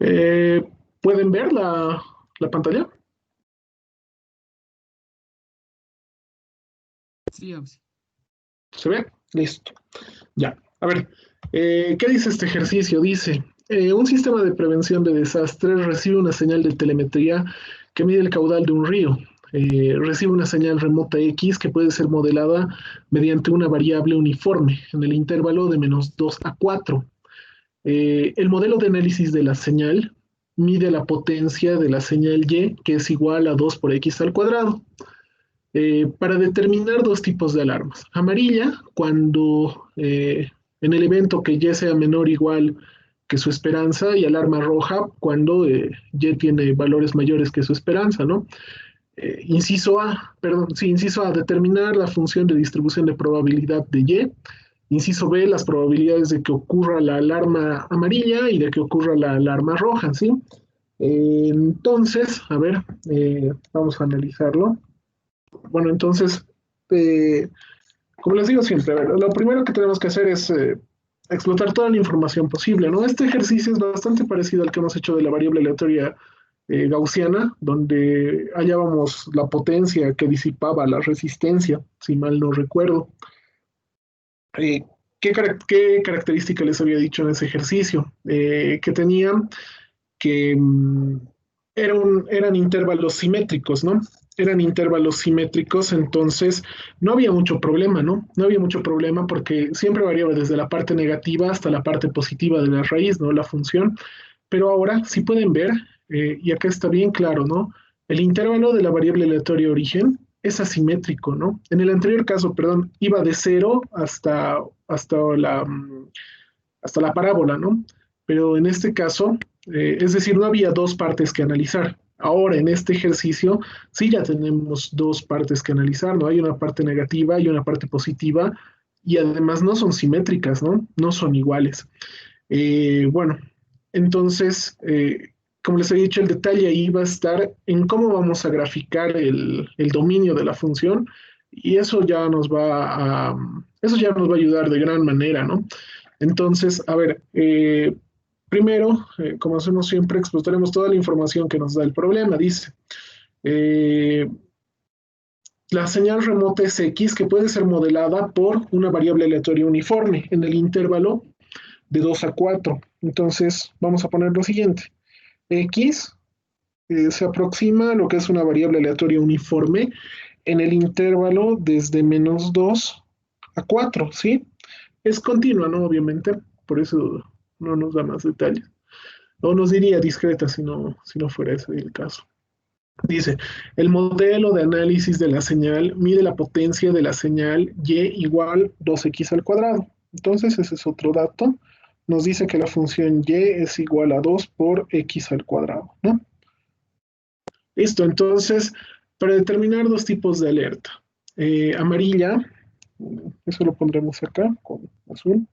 Eh, ¿Pueden ver la pantalla? Sí, Auxi. ¿Se ve? Listo. Ya. A ver, ¿qué dice este ejercicio? Dice, un sistema de prevención de desastres recibe una señal de telemetría que mide el caudal de un río. Recibe una señal remota X que puede ser modelada mediante una variable uniforme en el intervalo de -2 a 4. El modelo de análisis de la señal mide la potencia de la señal Y, que es igual a 2 por X al cuadrado, para determinar dos tipos de alarmas. Amarilla, cuando en el evento que Y sea menor o igual que su esperanza, y alarma roja cuando Y tiene valores mayores que su esperanza, ¿no? Inciso A, perdón, sí, inciso A, determinar la función de distribución de probabilidad de Y. Inciso B, las probabilidades de que ocurra la alarma amarilla y de que ocurra la alarma roja, ¿sí? Entonces, a ver, vamos a analizarlo. Bueno, entonces, eh, como les digo siempre, a ver, lo primero que tenemos que hacer es explotar toda la información posible, ¿no? Este ejercicio es bastante parecido al que hemos hecho de la variable aleatoria gaussiana, donde hallábamos la potencia que disipaba la resistencia, si mal no recuerdo. Eh, ¿Qué característica les había dicho en ese ejercicio? Que tenían que eran intervalos simétricos, ¿no? Eran intervalos simétricos, entonces no había mucho problema, ¿no? No había mucho problema porque siempre variaba desde la parte negativa hasta la parte positiva de la raíz, ¿no? La función. Pero ahora, si pueden ver, y acá está bien claro, ¿no? El intervalo de la variable aleatoria origen es asimétrico, ¿no? En el anterior caso, perdón, iba de cero hasta hasta la parábola, ¿no? Pero en este caso, es decir, no había dos partes que analizar. Ahora, en este ejercicio, sí ya tenemos dos partes que analizar, ¿no? Hay una parte negativa y una parte positiva, y además no son simétricas, ¿no? No son iguales. Bueno, entonces, como les he dicho, el detalle ahí va a estar en cómo vamos a graficar el dominio de la función, y eso ya nos va a ayudar de gran manera, ¿no? Entonces, a ver, primero, como hacemos siempre, explotaremos toda la información que nos da el problema. Dice, eh, la señal remota es X, que puede ser modelada por una variable aleatoria uniforme en el intervalo de 2 a 4. Entonces, vamos a poner lo siguiente. X se aproxima a lo que es una variable aleatoria uniforme en el intervalo desde -2 a 4, ¿sí? Es continua, ¿no? Obviamente, por eso no nos da más detalles. O nos diría discreta si no fuera ese el caso. Dice, el modelo de análisis de la señal mide la potencia de la señal Y igual 2X al cuadrado. Entonces, ese es otro dato. Nos dice que la función Y es igual a 2 por X al cuadrado, ¿no? Listo, entonces, para determinar dos tipos de alerta. Amarilla, eso lo pondremos acá con azul.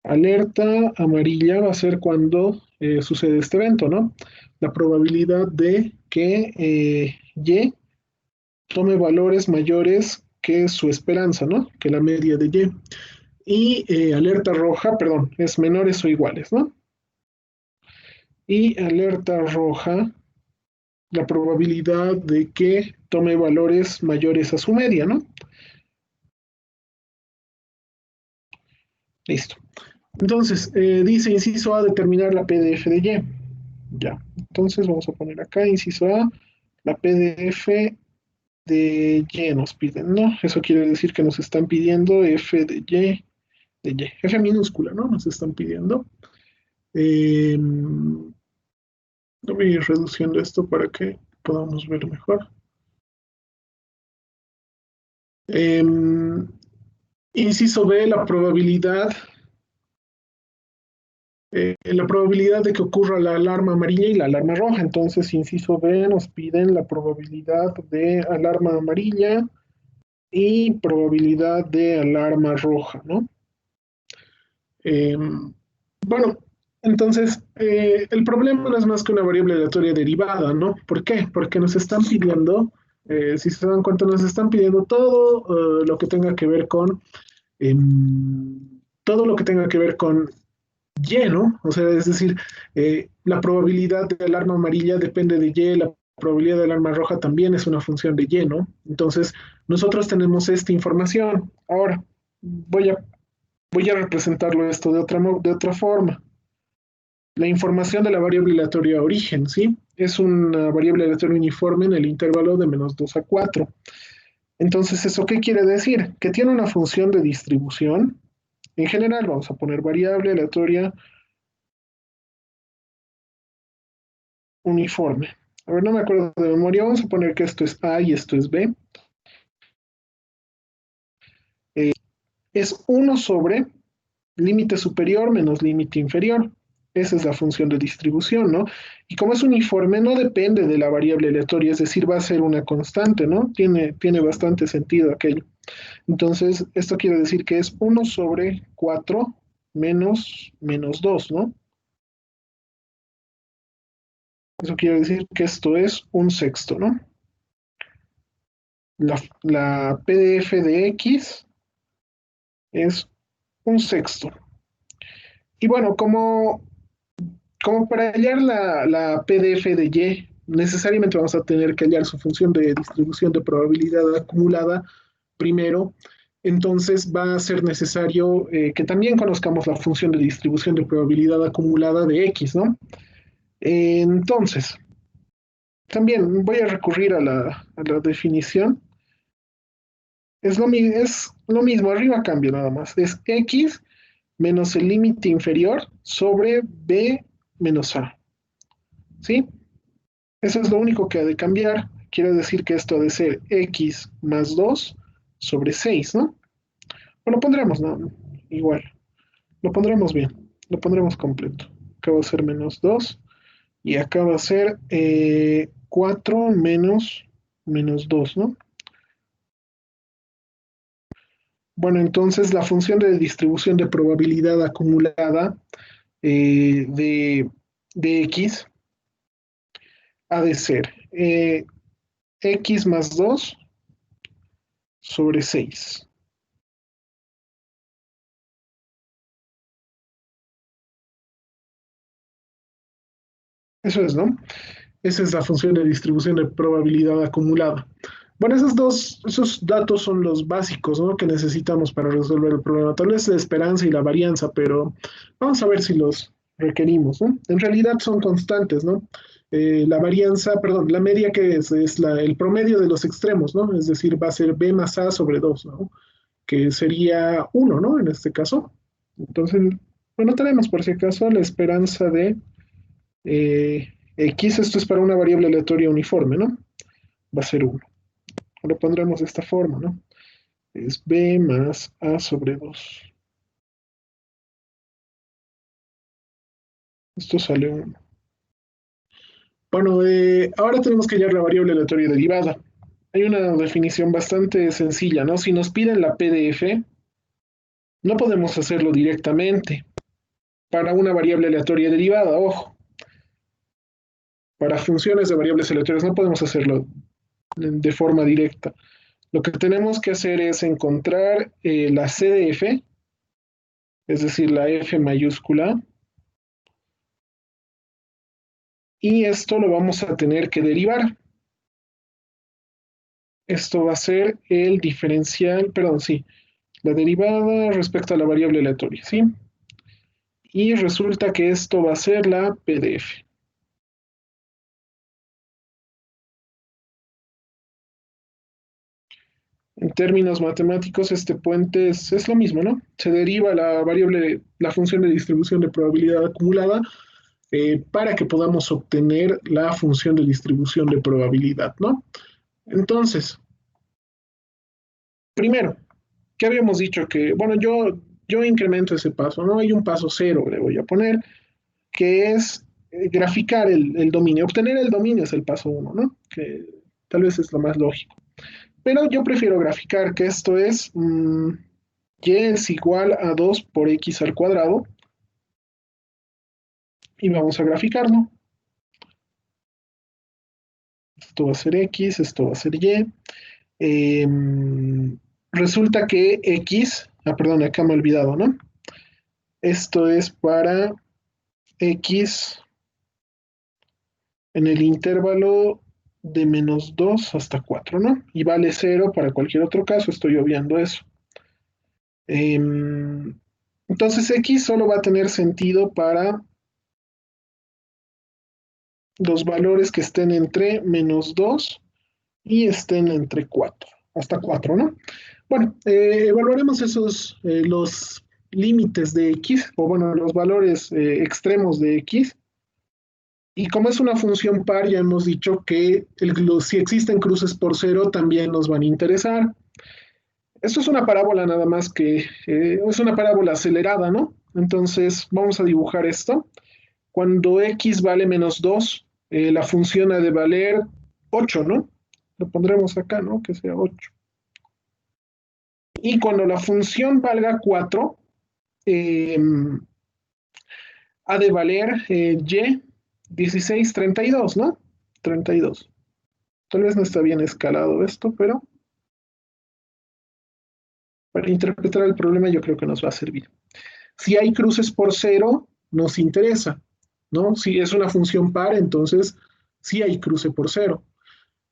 Alerta amarilla va a ser cuando sucede este evento, ¿no? La probabilidad de que Y tome valores mayores que su esperanza, ¿no? Que la media de Y. Y alerta roja, perdón, es menores o iguales, ¿no? Y alerta roja, la probabilidad de que tome valores mayores a su media, ¿no? Listo. Entonces, dice inciso A, determinar la PDF de Y. Ya. Entonces vamos a poner acá, inciso A, la PDF de Y nos piden, ¿no? Eso quiere decir que nos están pidiendo F de Y, F minúscula, ¿no? Nos están pidiendo. Voy a ir reduciendo esto para que podamos ver mejor. Eh, Inciso B, la probabilidad de que ocurra la alarma amarilla y la alarma roja. Entonces, inciso B, nos piden la probabilidad de alarma amarilla y probabilidad de alarma roja, ¿no? Eh, bueno, entonces, el problema no es más que una variable aleatoria derivada, ¿no? ¿Por qué? Porque nos están pidiendo, si se dan cuenta, nos están pidiendo lo que tenga que ver con, todo lo que tenga que ver con Y, ¿no? O sea, es decir, la probabilidad de alarma amarilla depende de Y, la probabilidad de alarma roja también es una función de Y, ¿no? Entonces, nosotros tenemos esta información. Ahora, voy a, voy a representarlo esto de otra forma. La información de la variable aleatoria origen, ¿sí? Es una variable aleatoria uniforme en el intervalo de -2 a 4. Entonces, ¿eso qué quiere decir? Que tiene una función de distribución. En general, vamos a poner variable aleatoria uniforme. A ver, no me acuerdo de memoria. Vamos a poner que esto es A y esto es B. Es 1 sobre límite superior menos límite inferior. Esa es la función de distribución, ¿no? Y como es uniforme, no depende de la variable aleatoria, es decir, va a ser una constante, ¿no? Tiene bastante sentido aquello. Entonces, esto quiere decir que es 1 sobre 4 menos 2, ¿no? Eso quiere decir que esto es un sexto, ¿no? La PDF de X es un sexto. Y bueno, como para hallar la PDF de Y, necesariamente vamos a tener que hallar su función de distribución de probabilidad acumulada primero. Entonces va a ser necesario que también conozcamos la función de distribución de probabilidad acumulada de X, ¿no? Entonces, también voy a recurrir a la definición. Es lo mismo, arriba cambio nada más. Es X menos el límite inferior sobre B menos A. ¿Sí? Eso es lo único que ha de cambiar. Quiere decir que esto ha de ser X más 2 sobre 6, ¿no? O lo pondremos, ¿no? Igual. Lo pondremos bien. Lo pondremos completo. Acá va a ser menos 2 y acá va a ser 4 menos 2, ¿no? Bueno, entonces la función de distribución de probabilidad acumulada eh, de, de X ha de ser X más 2 sobre 6. Eso es, ¿no? Esa es la función de distribución de probabilidad acumulada. Bueno, esos datos son los básicos, ¿no? Que necesitamos para resolver el problema. Tal vez la esperanza y la varianza, pero vamos a ver si los requerimos, ¿no? En realidad son constantes, ¿no? La varianza, perdón, la media que es el promedio de los extremos, ¿no? Es decir, va a ser B más A sobre 2, ¿no? Que sería 1, ¿no? En este caso. Entonces, bueno, tenemos por si acaso la esperanza de X, esto es para una variable aleatoria uniforme, ¿no? Va a ser 1. Lo pondremos de esta forma, ¿no? Es B más A sobre 2. Esto sale 1. Bueno, ahora tenemos que hallar la variable aleatoria derivada. Hay una definición bastante sencilla, ¿no? Si nos piden la PDF, no podemos hacerlo directamente para una variable aleatoria derivada, ojo. Para funciones de variables aleatorias no podemos hacerlo de forma directa. Lo que tenemos que hacer es encontrar la CDF, es decir, la F mayúscula, y esto lo vamos a tener que derivar. Esto va a ser el diferencial, perdón, sí, la derivada respecto a la variable aleatoria, ¿sí? Y resulta que esto va a ser la PDF. En términos matemáticos, este puente es lo mismo, ¿no? Se deriva la variable, la función de distribución de probabilidad acumulada para que podamos obtener la función de distribución de probabilidad, ¿no? Entonces, primero, ¿qué habíamos dicho? Que, bueno, yo incremento ese paso, ¿no? Hay un paso cero, le voy a poner, que es graficar el dominio. Obtener el dominio es el paso uno, ¿no? Que tal vez es lo más lógico. Pero yo prefiero graficar que esto es y es igual a 2 por x al cuadrado. Y vamos a graficarlo. Esto va a ser x, esto va a ser y. Resulta que x, perdón, acá me he olvidado, ¿no? Esto es para x en el intervalo de -2 hasta 4, ¿no? Y vale 0 para cualquier otro caso, estoy obviando eso. Entonces x solo va a tener sentido para los valores que estén entre -2 y estén entre 4, hasta 4, ¿no? Bueno, evaluaremos los límites de x, o bueno, los valores extremos de x. Y como es una función par, ya hemos dicho que si existen cruces por cero también nos van a interesar. Esto es una parábola nada más que es una parábola acelerada, ¿no? Entonces vamos a dibujar esto. Cuando x vale -2, la función ha de valer 8, ¿no? Lo pondremos acá, ¿no? Que sea 8. Y cuando la función valga 4, eh, ha de valer y 16, 32, ¿no? 32. Tal vez no está bien escalado esto, pero para interpretar el problema yo creo que nos va a servir. Si hay cruces por cero, nos interesa, ¿no? Si es una función par, entonces sí hay cruce por cero.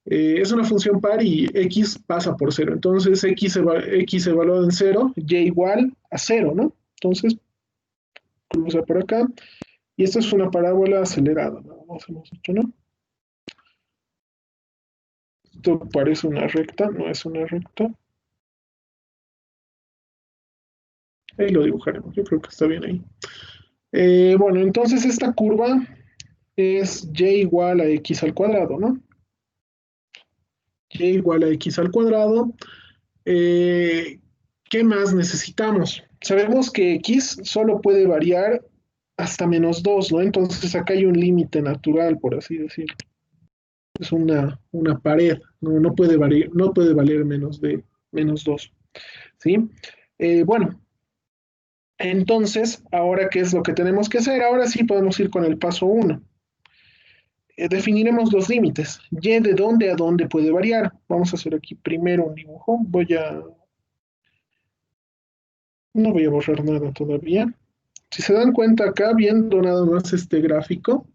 Es una función par y x pasa por cero. Entonces x evaluado en cero, y igual a cero, ¿no? Entonces cruza por acá. Y esto es una parábola acelerada, nada más hemos dicho, ¿no? Esto parece una recta, no es una recta. Ahí lo dibujaremos, yo creo que está bien ahí. Bueno, entonces esta curva es y igual a x al cuadrado, ¿no? Y igual a x al cuadrado. Eh, ¿Qué más necesitamos? Sabemos que x solo puede variar hasta -2, ¿no? Entonces acá hay un límite natural, por así decirlo. Es una pared, ¿no? No puede valer menos de -2, ¿sí? Bueno, entonces, ¿ahora qué es lo que tenemos que hacer? Ahora sí podemos ir con el paso 1. Definiremos los límites. Y de dónde a dónde puede variar. Vamos a hacer aquí primero un dibujo. No voy a borrar nada todavía. Si se dan cuenta acá, viendo nada más este gráfico,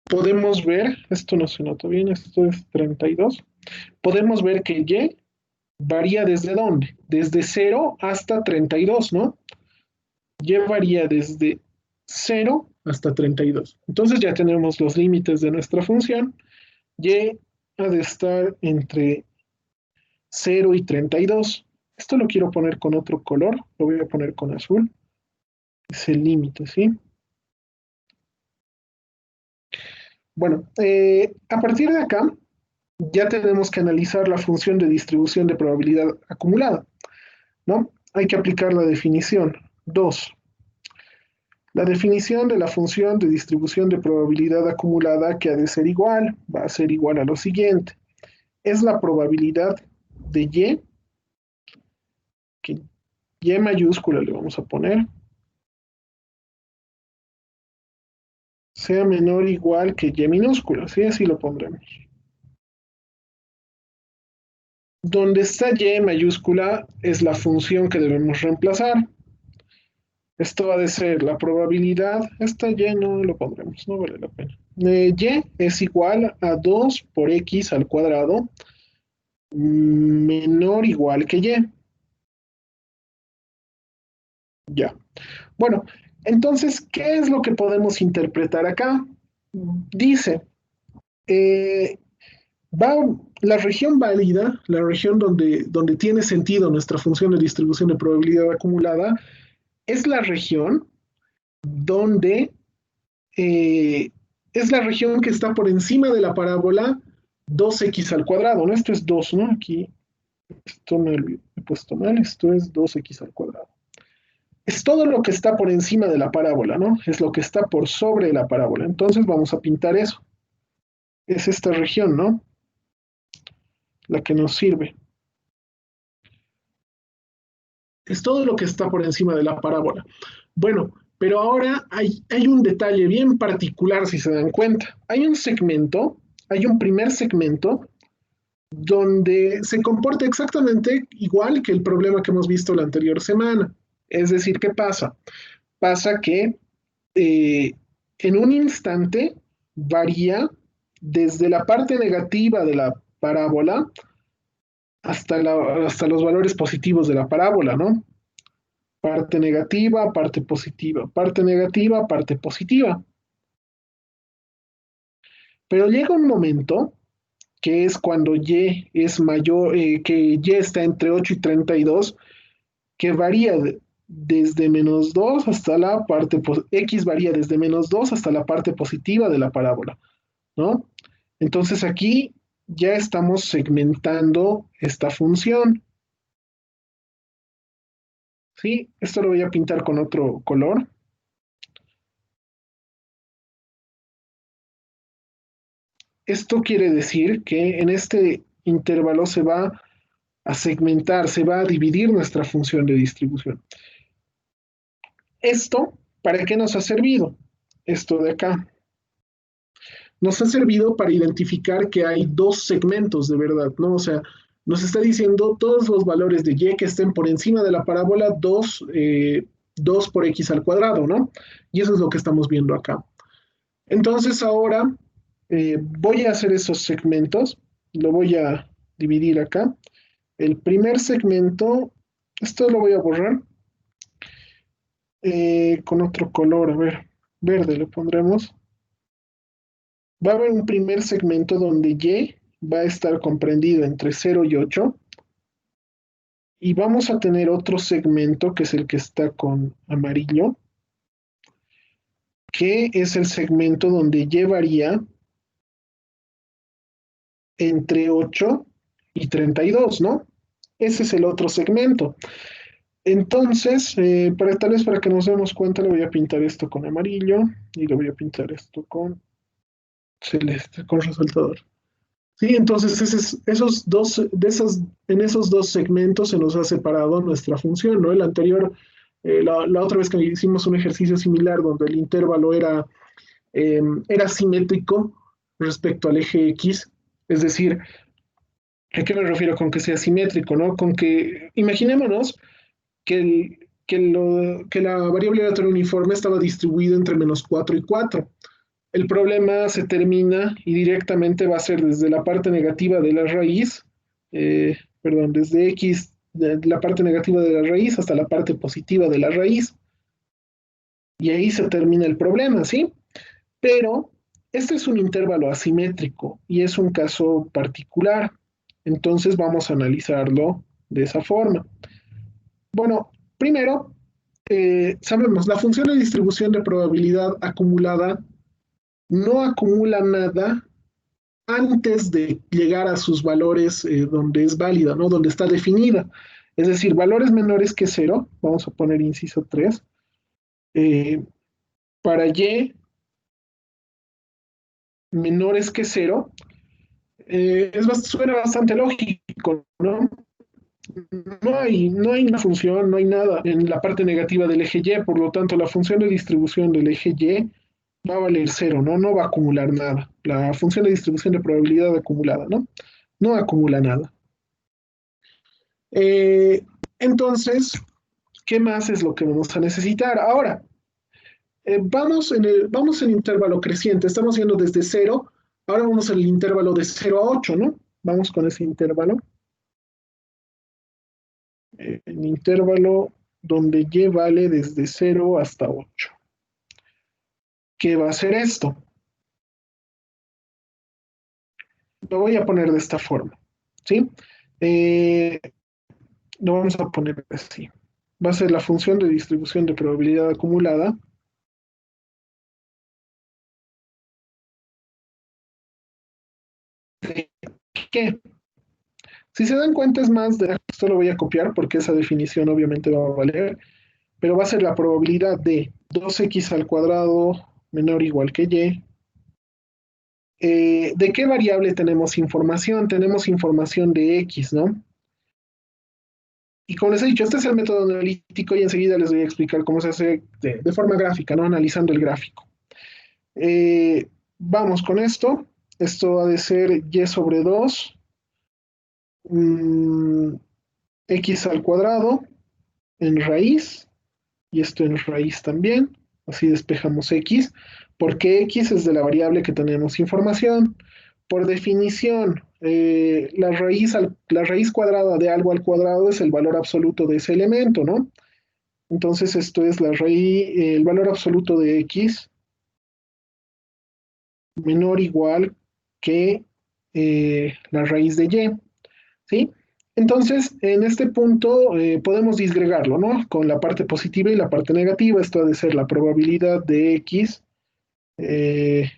podemos ver, esto no se nota bien, esto es 32. Podemos ver que Y varía desde dónde? Desde 0 hasta 32, ¿no? Y varía desde 0 hasta 32. Entonces ya tenemos los límites de nuestra función. Y ha de estar entre 0 y 32. Esto lo quiero poner con otro color, lo voy a poner con azul. Es el límite, ¿sí? Bueno, a partir de acá ya tenemos que analizar la función de distribución de probabilidad acumulada, ¿no? Hay que aplicar la definición. 2. La definición de la función de distribución de probabilidad acumulada que ha de ser igual, va a ser igual a lo siguiente. Es la probabilidad de Y, que Y mayúscula le vamos a poner, sea menor o igual que Y minúscula, ¿sí? Así lo pondremos. Donde está Y mayúscula es la función que debemos reemplazar. Esto va a ser la probabilidad, esta Y no lo pondremos, no vale la pena. Y es igual a 2 por X al cuadrado menor o igual que Y. Ya. Bueno, entonces, ¿qué es lo que podemos interpretar acá? Dice, eh, va, la región válida, la región donde tiene sentido nuestra función de distribución de probabilidad acumulada, es la región donde es la región que está por encima de la parábola 2x al cuadrado, ¿no? Esto es 2, ¿no? Aquí, esto me he puesto mal, esto es 2x al cuadrado. Es todo lo que está por encima de la parábola, ¿no? Es lo que está por sobre la parábola. Entonces vamos a pintar eso. Es esta región, ¿no? La que nos sirve. Es todo lo que está por encima de la parábola. Bueno, pero ahora hay un detalle bien particular, si se dan cuenta. Hay un segmento, hay un primer segmento donde se comporta exactamente igual que el problema que hemos visto la anterior semana. Es decir, ¿qué pasa? pasa que eh, en un instante varía desde la parte negativa de la parábola hasta los valores positivos de la parábola, ¿no? Parte negativa, parte positiva, parte negativa, parte positiva. Pero llega un momento que es cuando y es mayor, que y está entre 8 y 32, que varía desde menos 2 hasta la parte, x varía desde menos 2 hasta la parte positiva de la parábola, ¿no? Entonces aquí ya estamos segmentando esta función, ¿sí? Esto lo voy a pintar con otro color. Esto quiere decir que en este intervalo se va a segmentar, se va a dividir nuestra función de distribución. Esto, ¿para qué nos ha servido? Esto de acá. Nos ha servido para identificar que hay dos segmentos de verdad, ¿no? O sea, nos está diciendo todos los valores de y que estén por encima de la parábola 2 por x al cuadrado, ¿no? Y eso es lo que estamos viendo acá. Entonces ahora voy a hacer esos segmentos, lo voy a dividir acá. El primer segmento, esto lo voy a borrar con otro color, a ver, verde le pondremos. Va a haber un primer segmento donde y va a estar comprendido entre 0 y 8 y vamos a tener otro segmento que es el que está con amarillo, que es el segmento donde y varía entre 8 y 32, ¿no? Ese es el otro segmento. Entonces, tal vez para que nos demos cuenta, le voy a pintar esto con amarillo y le voy a pintar esto con celeste, con resaltador. Sí, entonces en esos dos segmentos se nos ha separado nuestra función, ¿no? El anterior, la otra vez que hicimos un ejercicio similar donde el intervalo era simétrico respecto al eje X, es decir, ¿a qué me refiero con que sea simétrico, ¿no? Con que, imaginémonos que la variable aleatoria uniforme estaba distribuida entre menos 4 y 4. El problema se termina y directamente va a ser desde la parte negativa de la raíz, perdón, desde x, de la parte negativa de la raíz hasta la parte positiva de la raíz. Y ahí se termina el problema, ¿sí? Pero este es un intervalo asimétrico y es un caso particular. Entonces vamos a analizarlo de esa forma. Bueno, primero, sabemos, la función de distribución de probabilidad acumulada no acumula nada antes de llegar a sus valores donde es válida, ¿no? Donde está definida. Es decir, valores menores que cero, vamos a poner inciso 3, eh, para y menores que cero, suena bastante lógico, ¿no? No hay una función, no hay nada en la parte negativa del eje y, por lo tanto la función de distribución del eje y va a valer cero, ¿no? No va a acumular nada. La función de distribución de probabilidad acumulada, ¿no? No acumula nada. Eh, entonces, ¿qué más es lo que vamos a necesitar? Ahora, vamos en intervalo creciente, estamos yendo desde cero, ahora vamos al intervalo de 0 a 8, ¿no? Vamos con ese intervalo. El intervalo donde y vale desde 0 hasta 8. ¿Qué va a ser esto? Lo voy a poner de esta forma, ¿sí? Eh, lo vamos a poner así. Va a ser la función de distribución de probabilidad acumulada. ¿Qué? Si se dan cuenta es más de esto lo voy a copiar porque esa definición obviamente va a valer, pero va a ser la probabilidad de 2x al cuadrado menor o igual que y. ¿De qué variable tenemos información? Tenemos información de x, ¿no? Y como les he dicho, este es el método analítico y enseguida les voy a explicar cómo se hace de forma gráfica, ¿no? Analizando el gráfico. Vamos con esto. Esto ha de ser y sobre 2, x al cuadrado en raíz y esto en raíz también. Así despejamos x, porque x es de la variable que tenemos información. Por definición, la raíz cuadrada de algo al cuadrado es el valor absoluto de ese elemento, ¿no? Entonces esto es el valor absoluto de x menor o igual que la raíz de y, ¿sí? Entonces, en este punto podemos disgregarlo, ¿no? Con la parte positiva y la parte negativa. Esto ha de ser la probabilidad de x, eh,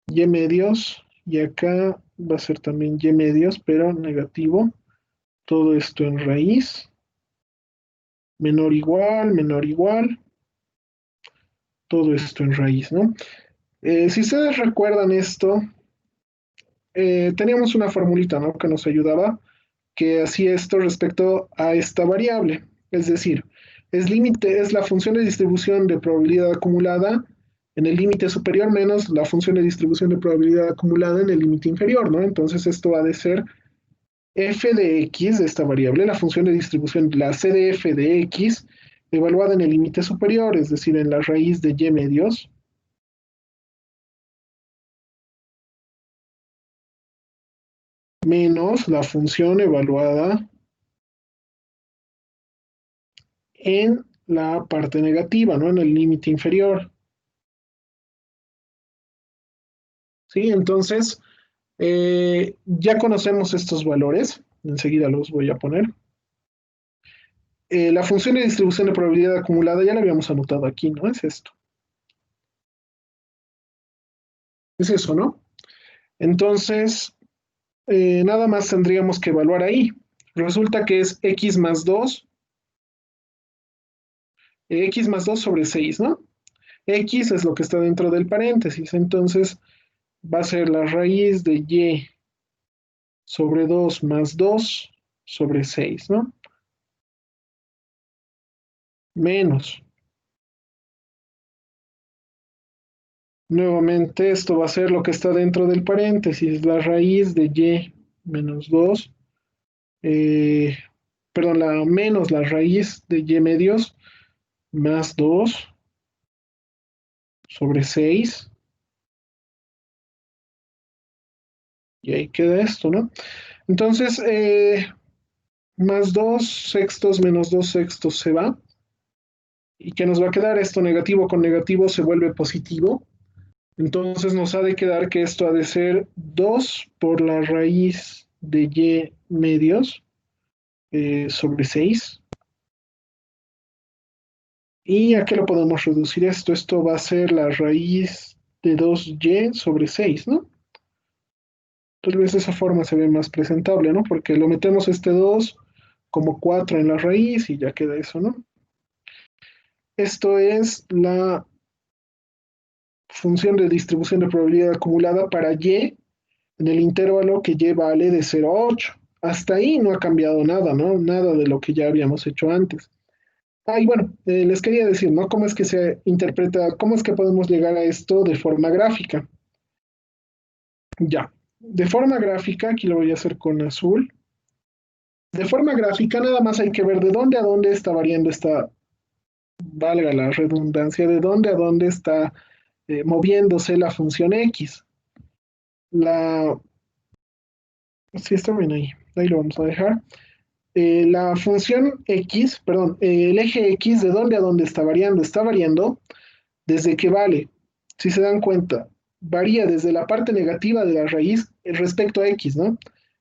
y medios, y acá va a ser también y medios, pero negativo. Todo esto en raíz, menor igual, todo esto en raíz, ¿no? Si ustedes recuerdan esto, teníamos una formulita, ¿no? Que nos ayudaba, que hacía esto respecto a esta variable. Es decir, es la función de distribución de probabilidad acumulada en el límite superior menos la función de distribución de probabilidad acumulada en el límite inferior, ¿no? Entonces esto ha de ser f de x de esta variable, la función de distribución, la cdf de x, evaluada en el límite superior, es decir, en la raíz de y medios, menos la función evaluada en la parte negativa, ¿no? En el límite inferior. ¿Sí? Entonces, ya conocemos estos valores, enseguida los voy a poner. La función de distribución de probabilidad acumulada ya la habíamos anotado aquí, ¿no? Es esto. Es eso, ¿no? Entonces, nada más tendríamos que evaluar ahí. Resulta que es x más 2 sobre 6, ¿no? X es lo que está dentro del paréntesis, entonces va a ser la raíz de y sobre 2 más 2 sobre 6, ¿no? Menos. Nuevamente, esto va a ser lo que está dentro del paréntesis, la raíz de y menos 2, eh, perdón, menos la raíz de y medios más 2 sobre 6, y ahí queda esto, ¿no? Entonces, más 2 sextos menos 2 sextos se va, y ¿qué nos va a quedar? Esto negativo con negativo se vuelve positivo, entonces nos ha de quedar que esto ha de ser 2 por la raíz de y medios sobre 6. ¿Y a qué lo podemos reducir esto? Esto va a ser la raíz de 2y sobre 6, ¿no? Tal vez de esa forma se ve más presentable, ¿no? Porque lo metemos este 2 como 4 en la raíz y ya queda eso, ¿no? Esto es la función de distribución de probabilidad acumulada para y en el intervalo que y vale de 0 a 8. Hasta ahí no ha cambiado nada, ¿no? Nada de lo que ya habíamos hecho antes. Ah, y bueno, les quería decir, ¿no? ¿Cómo es que se interpreta, cómo es que podemos llegar a esto de forma gráfica? Ya, de forma gráfica, aquí lo voy a hacer con azul. De forma gráfica, nada más hay que ver de dónde a dónde está variando esta, valga la redundancia, de dónde a dónde está moviéndose la función x. La, sí, está bien ahí, ahí lo vamos a dejar. La función x, perdón, el eje x, ¿de dónde a dónde está variando? Está variando desde que vale, si se dan cuenta, varía desde la parte negativa de la raíz respecto a x, ¿no?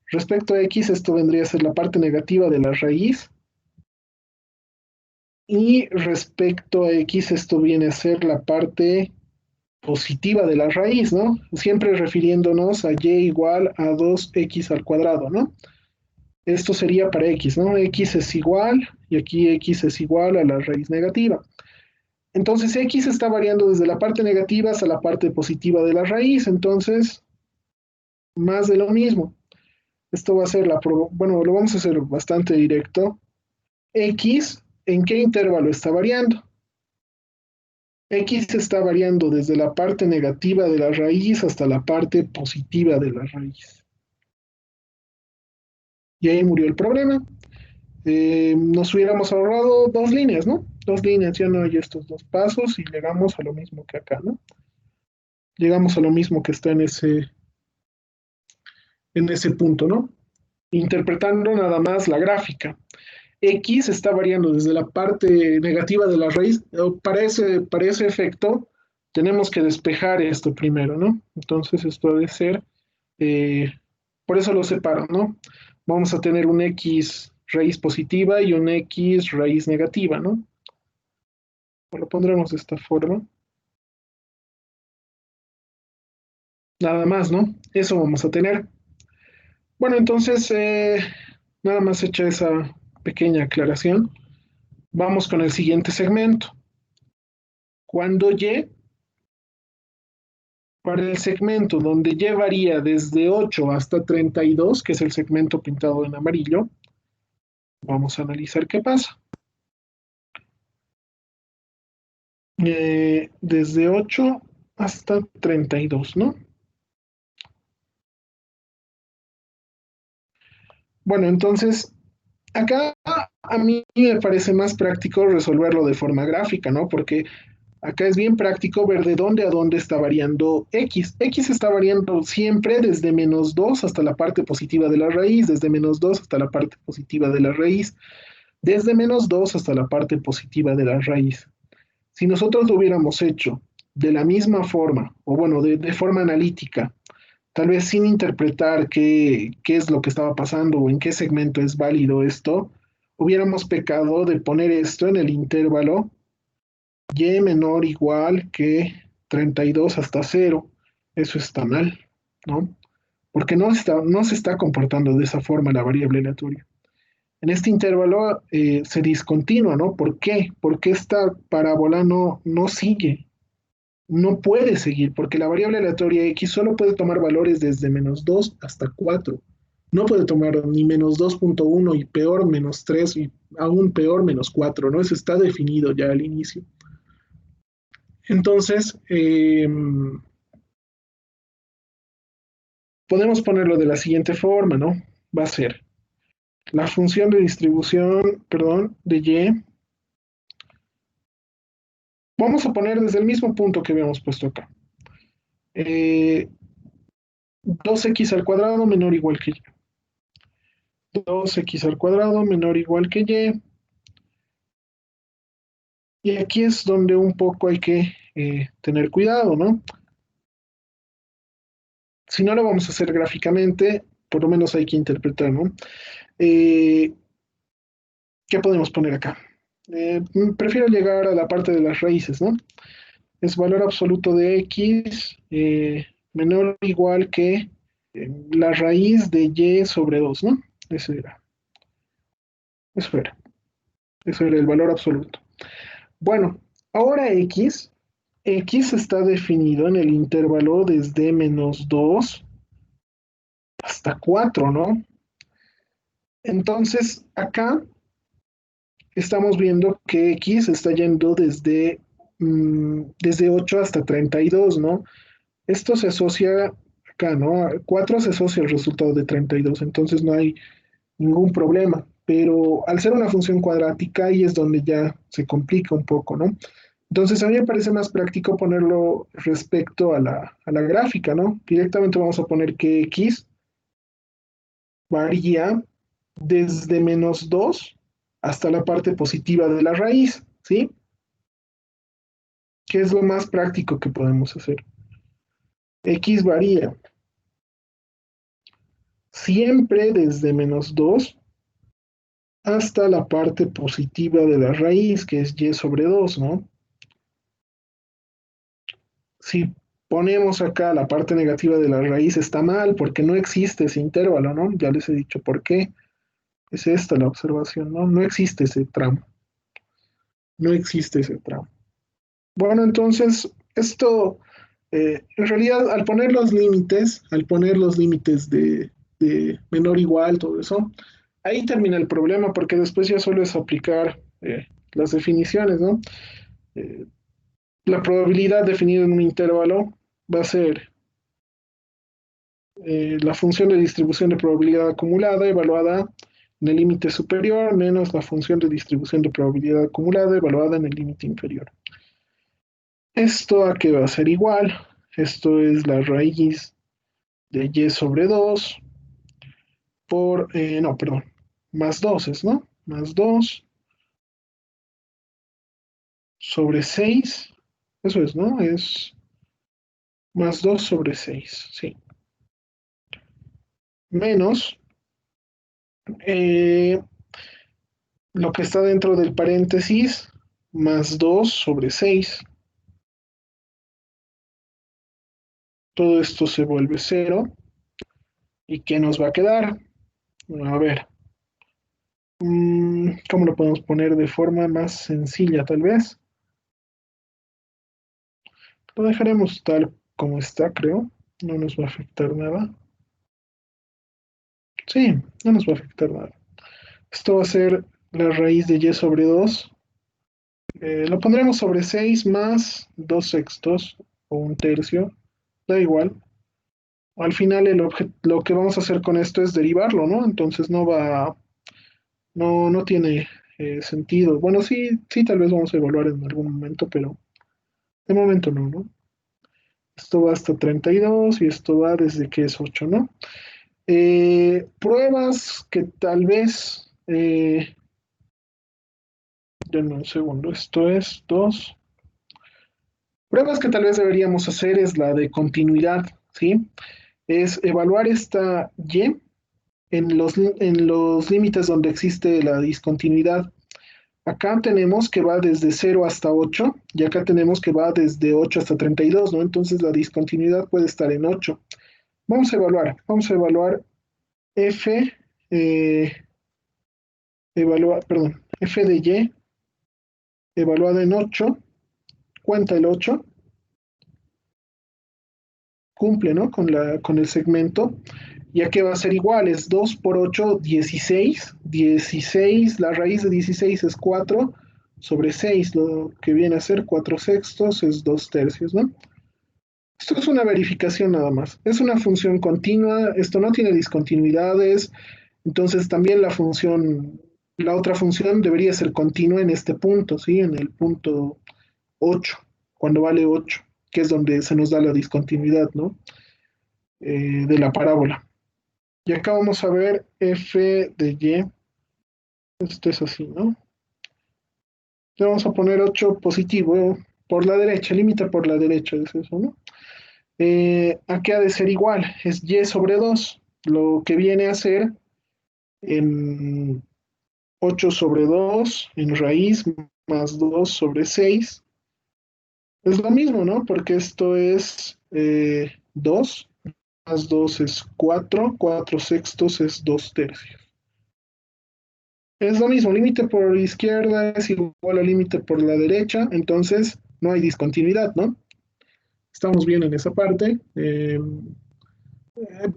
Respecto a x, esto vendría a ser la parte negativa de la raíz, y respecto a x, esto viene a ser la parte positiva de la raíz, ¿no? Siempre refiriéndonos a y igual a 2x al cuadrado, ¿no? Esto sería para x, ¿no? X es igual, y aquí x es igual a la raíz negativa. Entonces x está variando desde la parte negativa hasta la parte positiva de la raíz, entonces más de lo mismo. Esto va a ser bueno, lo vamos a hacer bastante directo. X, ¿en qué intervalo está variando? X está variando desde la parte negativa de la raíz hasta la parte positiva de la raíz. Y ahí murió el problema. Nos hubiéramos ahorrado dos líneas, ¿no? dos líneas, ya no hay estos dos pasos y llegamos a lo mismo que acá, ¿no? Llegamos a lo mismo que está en ese punto, ¿no? Interpretando nada más la gráfica. X está variando desde la parte negativa de la raíz. Para ese efecto, tenemos que despejar esto primero, ¿no? Entonces esto debe ser, eh, por eso lo separo, ¿no? Vamos a tener un X raíz positiva y un X raíz negativa, ¿no? Lo pondremos de esta forma. Nada más, ¿no? Eso vamos a tener. Bueno, entonces, nada más hecha esa pequeña aclaración, vamos con el siguiente segmento. Cuando Y, para el segmento donde Y varía desde 8 hasta 32, que es el segmento pintado en amarillo, vamos a analizar qué pasa. Desde 8 hasta 32, ¿no? Bueno, entonces, acá a mí me parece más práctico resolverlo de forma gráfica, ¿no? Porque acá es bien práctico ver de dónde a dónde está variando X. X está variando siempre desde -2 hasta la parte positiva de la raíz, desde -2 hasta la parte positiva de la raíz, desde -2 hasta la parte positiva de la raíz. Si nosotros lo hubiéramos hecho de la misma forma, o bueno, de forma analítica, tal vez sin interpretar qué es lo que estaba pasando o en qué segmento es válido esto, hubiéramos pecado de poner esto en el intervalo y menor o igual que 32 hasta 0. Eso está mal, ¿no? Porque no se está comportando de esa forma la variable aleatoria. En este intervalo se discontinúa, ¿no? ¿Por qué? Porque esta parábola no sigue, no puede seguir, porque la variable aleatoria x solo puede tomar valores desde -2 hasta 4. No puede tomar ni -2.1 y peor -3 y aún peor -4, ¿no? Eso está definido ya al inicio. Entonces, podemos ponerlo de la siguiente forma, ¿no? Va a ser la función de distribución, perdón, de y. Vamos a poner desde el mismo punto que habíamos puesto acá. 2x al cuadrado menor o igual que y. 2x al cuadrado menor o igual que y. Y aquí es donde un poco hay que tener cuidado, ¿no? Si no lo vamos a hacer gráficamente, por lo menos hay que interpretar, ¿no? Eh, ¿Qué podemos poner acá? Prefiero llegar a la parte de las raíces, ¿no? Es valor absoluto de x menor o igual que la raíz de y sobre 2, ¿no? Eso era, eso era, eso era el valor absoluto. Bueno, ahora x está definido en el intervalo desde -2 hasta 4, ¿no? Entonces, acá estamos viendo que x está yendo desde 8 hasta 32, ¿no? Esto se asocia acá, ¿no? 4 se asocia al resultado de 32, entonces no hay ningún problema. Pero al ser una función cuadrática, ahí es donde ya se complica un poco, ¿no? Entonces a mí me parece más práctico ponerlo respecto a la gráfica, ¿no? Directamente vamos a poner que x varía desde -2 hasta la parte positiva de la raíz, ¿sí? ¿Qué es lo más práctico que podemos hacer? X varía siempre desde -2 hasta la parte positiva de la raíz, que es y sobre 2, ¿no? Si ponemos acá la parte negativa de la raíz está mal porque no existe ese intervalo, ¿no? Ya les he dicho por qué. Es esta la observación, ¿no? No existe ese tramo. No existe ese tramo. Bueno, entonces, esto, en realidad, al poner los límites de menor o igual, todo eso, ahí termina el problema porque después ya solo es aplicar las definiciones, ¿no? Eh, la probabilidad definida en un intervalo va a ser la función de distribución de probabilidad acumulada evaluada en el límite superior menos la función de distribución de probabilidad acumulada evaluada en el límite inferior. ¿Esto a qué va a ser igual? Esto es la raíz de y sobre 2 por, no, perdón, más 2 es, ¿no? Más 2 sobre 6, eso es, ¿no? Es más 2 sobre 6, sí. Menos eh, lo que está dentro del paréntesis, más 2 sobre 6. Todo esto se vuelve cero. ¿Y qué nos va a quedar? A ver, ¿cómo lo podemos poner de forma más sencilla tal vez? Lo dejaremos tal como está, creo. No nos va a afectar nada. Sí, no nos va a afectar nada. Esto va a ser la raíz de y sobre 2. Lo pondremos sobre 6 más 2 sextos o un tercio. Da igual. Al final lo que vamos a hacer con esto es derivarlo, ¿no? Entonces no tiene sentido. Bueno, sí, sí, tal vez vamos a evaluar en algún momento, pero de momento no, ¿no? Esto va hasta 32 y esto va desde que es 8, ¿no? Pruebas que tal vez, denme un segundo, esto es 2. Pruebas que tal vez deberíamos hacer es la de continuidad, ¿sí? Es evaluar esta y en los límites donde existe la discontinuidad. Acá tenemos que va desde 0 hasta 8 y acá tenemos que va desde 8 hasta 32, ¿no? Entonces la discontinuidad puede estar en 8. Vamos a evaluar f, eh, perdón, f de y evaluada en 8, cuenta el 8, cumple, ¿no? Con el segmento, ya que va a ser igual, es 2 por 8, 16, 16, la raíz de 16 es 4 sobre 6, lo que viene a ser 4 sextos es 2 tercios, ¿no? Esto es una verificación nada más. Es una función continua, esto no tiene discontinuidades, entonces también la otra función debería ser continua en este punto, ¿sí? En el punto 8, cuando vale 8, que es donde se nos da la discontinuidad, ¿no? De la parábola. Y acá vamos a ver f de y, esto es así, ¿no? Le vamos a poner 8 positivo por la derecha, límite por la derecha, es eso, ¿no? Aquí ha de ser igual, es y sobre 2, lo que viene a ser en 8 sobre 2 en raíz más 2 sobre 6. Es lo mismo, ¿no? Porque esto es 2, más 2 es 4, 4 sextos es 2 tercios. Es lo mismo, límite por izquierda es igual al límite por la derecha, entonces no hay discontinuidad, ¿no? Estamos bien en esa parte.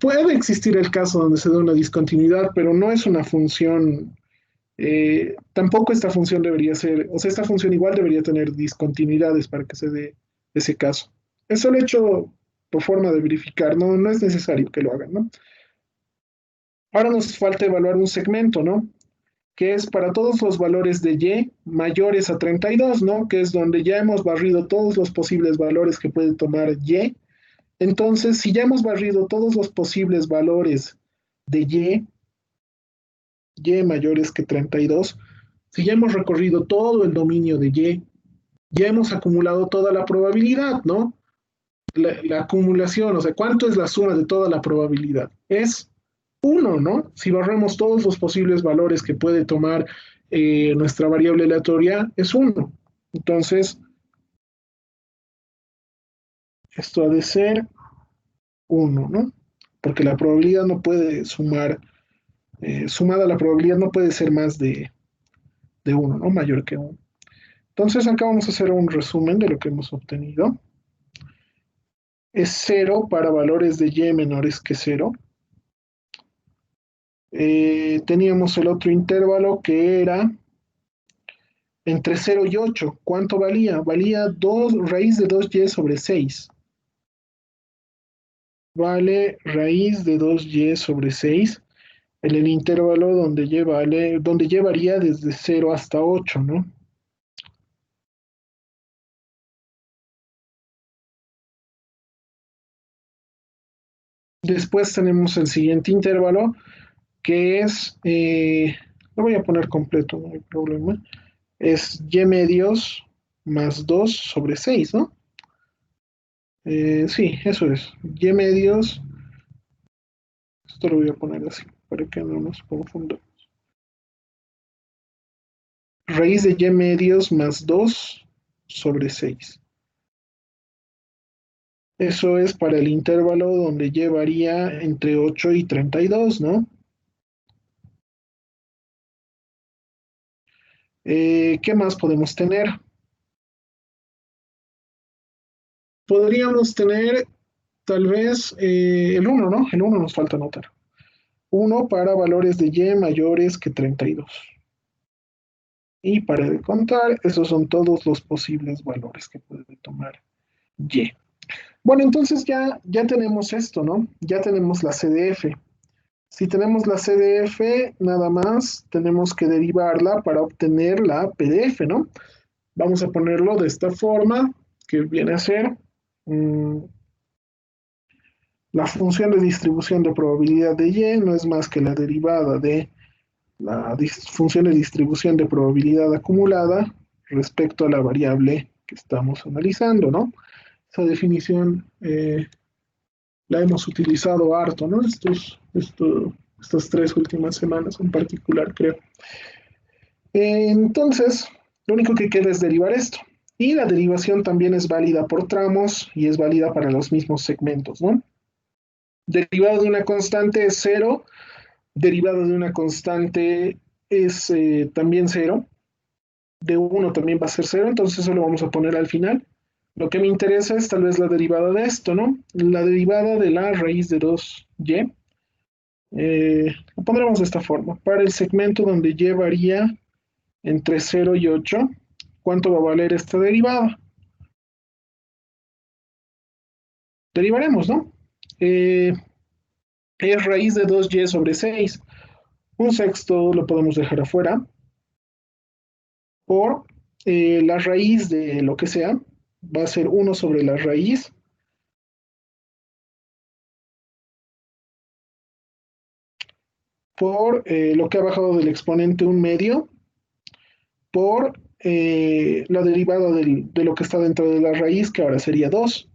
Puede existir el caso donde se da una discontinuidad, pero no es una función, tampoco esta función debería ser, o sea, esta función igual debería tener discontinuidades para que se dé ese caso. Es solo hecho por forma de verificar, no es necesario que lo hagan, ¿no? Ahora nos falta evaluar un segmento, ¿no? Que es para todos los valores de y mayores a 32, ¿no? Que es donde ya hemos barrido todos los posibles valores que puede tomar y. Entonces, si ya hemos barrido todos los posibles valores de y mayores que 32, si ya hemos recorrido todo el dominio de y, ya hemos acumulado toda la probabilidad, ¿no? La acumulación, o sea, ¿cuánto es la suma de toda la probabilidad? Es 1, ¿no? Si barremos todos los posibles valores que puede tomar nuestra variable aleatoria, es 1. Entonces, esto ha de ser 1, ¿no? Porque la probabilidad no puede sumar, sumada la probabilidad no puede ser más de 1, ¿no? Mayor que 1. Entonces, acá vamos a hacer un resumen de lo que hemos obtenido. Es 0 para valores de y menores que 0. Teníamos el otro intervalo que era entre 0 y 8. ¿Cuánto valía? Valía 2, raíz de 2y sobre 6. Vale raíz de 2y sobre 6. en el intervalo donde llevaría desde 0 hasta 8, ¿no? Después tenemos el siguiente intervalo, que es, lo voy a poner completo, no hay problema, es y medios más 2 sobre 6, ¿no? Sí, eso es. Y medios, esto lo voy a poner así, para que no nos confunda. Raíz de y medios más 2 sobre 6. Eso es para el intervalo donde llevaría entre 8 y 32, ¿no? ¿Qué más podemos tener? Podríamos tener tal vez el 1, ¿no? El 1 nos falta anotar. 1 para valores de y mayores que 32. Y para de contar, esos son todos los posibles valores que puede tomar y. Bueno, entonces ya tenemos esto, ¿no? Ya tenemos la CDF. Si tenemos la CDF, nada más tenemos que derivarla para obtener la PDF, ¿no? Vamos a ponerlo de esta forma, que viene a ser la función de distribución de probabilidad de y no es más que la derivada de la función de distribución de probabilidad acumulada respecto a la variable que estamos analizando, ¿no? Esa definición la hemos utilizado harto, ¿no? Estas 3 últimas semanas en particular, creo. Entonces, lo único que queda es derivar esto. Y la derivación también es válida por tramos y es válida para los mismos segmentos, ¿no? Derivado de una constante es 0, derivado de una constante es también 0, de 1 también va a ser 0, entonces eso lo vamos a poner al final. Lo que me interesa es tal vez la derivada de esto, ¿no? La derivada de la raíz de 2y. Lo pondremos de esta forma. Para el segmento donde y varía entre 0 y 8, ¿cuánto va a valer esta derivada? Derivaremos, ¿no? Eh, es raíz de 2y sobre 6. Un sexto lo podemos dejar afuera por la raíz de lo que sea. Va a ser 1 sobre la raíz por lo que ha bajado del exponente un medio por la derivada de lo que está dentro de la raíz, que ahora sería 2.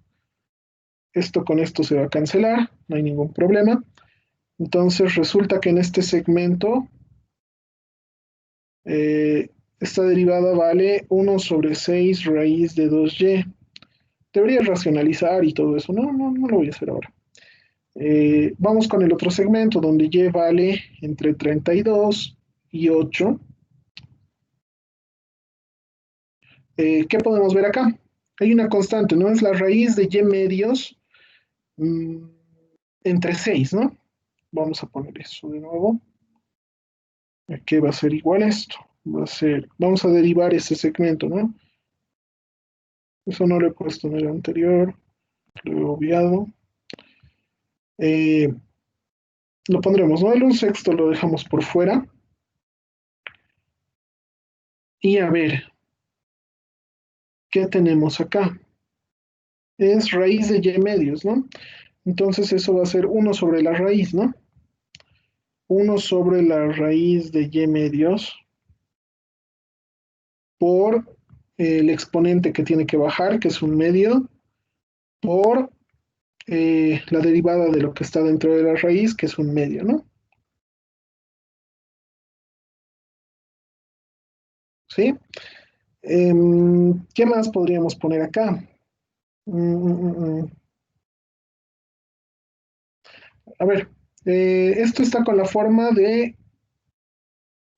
Esto con esto se va a cancelar, no hay ningún problema. Entonces resulta que en este segmento eh, esta derivada vale 1 sobre 6 raíz de 2y. Debería racionalizar y todo eso. No, no, no lo voy a hacer ahora. Vamos con el otro segmento donde y vale entre 32 y 8. ¿Qué podemos ver acá? Hay una constante, ¿no? Es la raíz de y medios mm, entre 6, ¿no? Vamos a poner eso de nuevo. ¿Qué va a ser igual a esto? Va a ser, vamos a derivar ese segmento, ¿no? Eso no lo he puesto en el anterior, lo he obviado. Eh, lo pondremos, ¿no? El un sexto lo dejamos por fuera. Y a ver, ¿qué tenemos acá? Es raíz de y medios, ¿no? Entonces eso va a ser 1 sobre la raíz, ¿no? 1 sobre la raíz de y medios por el exponente que tiene que bajar, que es un medio, por la derivada de lo que está dentro de la raíz, que es un medio, ¿no? ¿Sí? ¿Qué más podríamos poner acá? Mm, mm, A ver, esto está con la forma de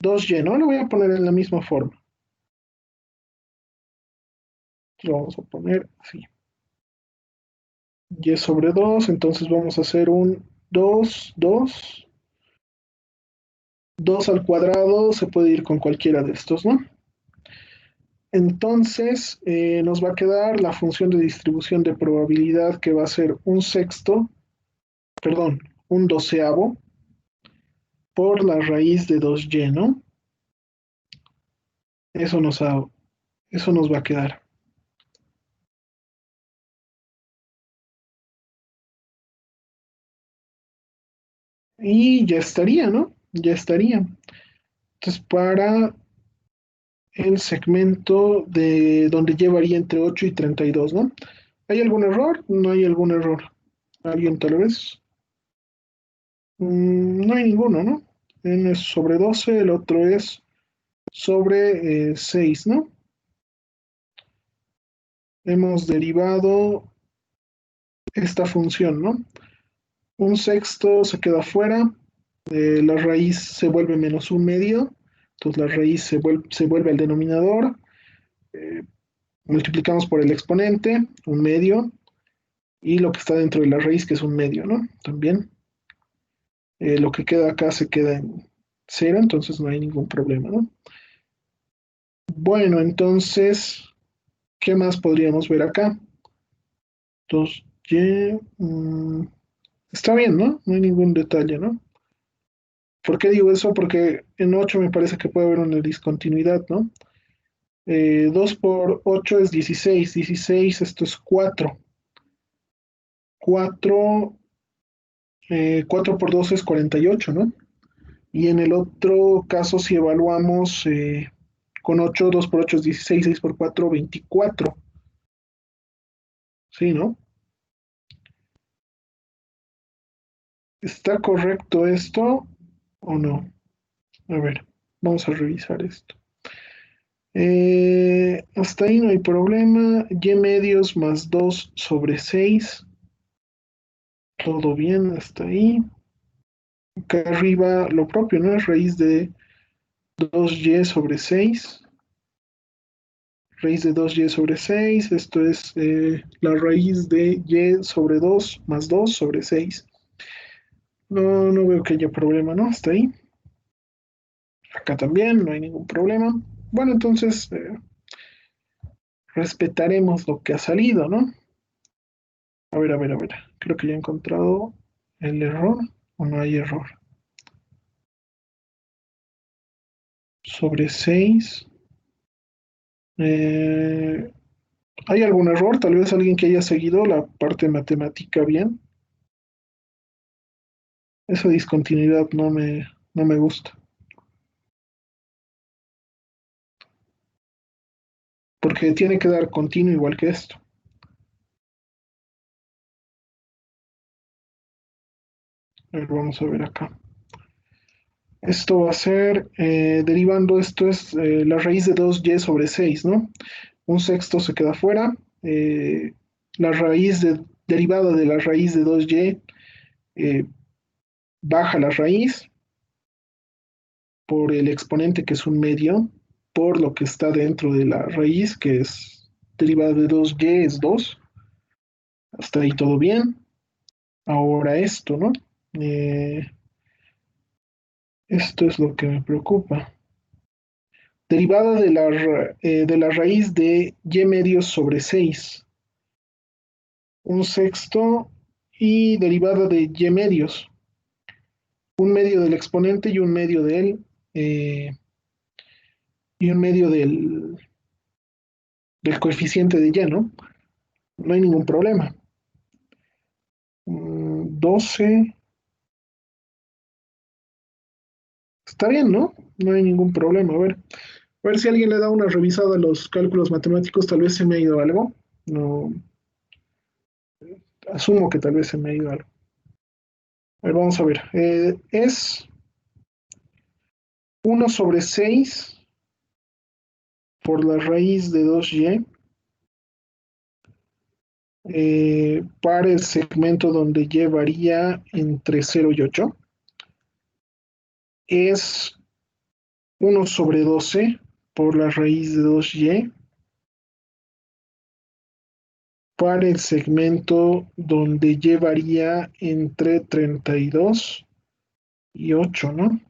2y, ¿no? Lo voy a poner en la misma forma. Lo vamos a poner así. Y sobre 2, entonces vamos a hacer un 2, 2. 2 al cuadrado se puede ir con cualquiera de estos, ¿no? Entonces nos va a quedar la función de distribución de probabilidad que va a ser un sexto, perdón, un doceavo por la raíz de 2y, ¿no? Eso nos, eso nos va a quedar. Y ya estaría, ¿no? Ya estaría. Entonces, para el segmento de donde llevaría entre 8 y 32, ¿no? ¿Hay algún error? No hay algún error. ¿Alguien tal vez? No hay ninguno, ¿no? N es sobre 12, el otro es sobre 6, ¿no? Hemos derivado esta función, ¿no? Un sexto se queda fuera, la raíz se vuelve menos un medio, entonces la raíz se vuelve al denominador, eh, multiplicamos por el exponente, un medio, y lo que está dentro de la raíz, que es un medio, ¿no? También lo que queda acá se queda en cero, entonces no hay ningún problema, ¿no? Bueno, entonces, ¿qué más podríamos ver acá? 2y, está bien, ¿no? No hay ningún detalle, ¿no? ¿Por qué digo eso? Porque en 8 me parece que puede haber una discontinuidad, ¿no? 2 por 8 es 16, 16, esto es 4. 4, 4 por 2 es 48, ¿no? Y en el otro caso, si evaluamos con 8, 2 por 8 es 16, 6 por 4, 24. ¿Sí, no? ¿Está correcto esto o no? A ver, vamos a revisar esto. Hasta ahí no hay problema. Y medios más 2 sobre 6. Todo bien hasta ahí. Acá arriba lo propio, ¿no? Es raíz de 2y sobre 6. Raíz de 2y sobre 6. Esto es la raíz de y sobre 2 más 2 sobre 6. No, no veo que haya problema, ¿no? Hasta ahí. Acá también no hay ningún problema. Bueno, entonces respetaremos lo que ha salido, ¿no? A ver, a ver, a ver. Creo que ya he encontrado el error o no hay error. Sobre 6. Eh, ¿Hay algún error? Tal vez alguien que haya seguido la parte matemática bien. Esa discontinuidad no me gusta. Porque tiene que dar continuo igual que esto. A ver, vamos a ver acá. Esto va a ser, derivando, esto es la raíz de 2y sobre 6, ¿no? Un sexto se queda fuera. La raíz derivada de la raíz de 2y eh, baja la raíz por el exponente que es un medio, por lo que está dentro de la raíz, que es derivada de 2y es 2. Hasta ahí todo bien. Ahora esto, ¿no? Eh, Esto es lo que me preocupa. Derivada de la raíz de y medios sobre 6. Un sexto y derivada de y medios. Un medio del exponente y un medio de él. Y un medio del coeficiente de y, ¿no? No hay ningún problema. 12. Está bien, ¿no? No hay ningún problema. A ver si alguien le da una revisada a los cálculos matemáticos, tal vez se me ha ido algo. No, asumo que tal vez se me ha ido algo. A ver, vamos a ver. Es 1/6 por la raíz de 2y para el segmento donde y varía entre 0 y 8. Es 1/12 por la raíz de 2y para el segmento donde y varía entre 32 y 8, ¿no?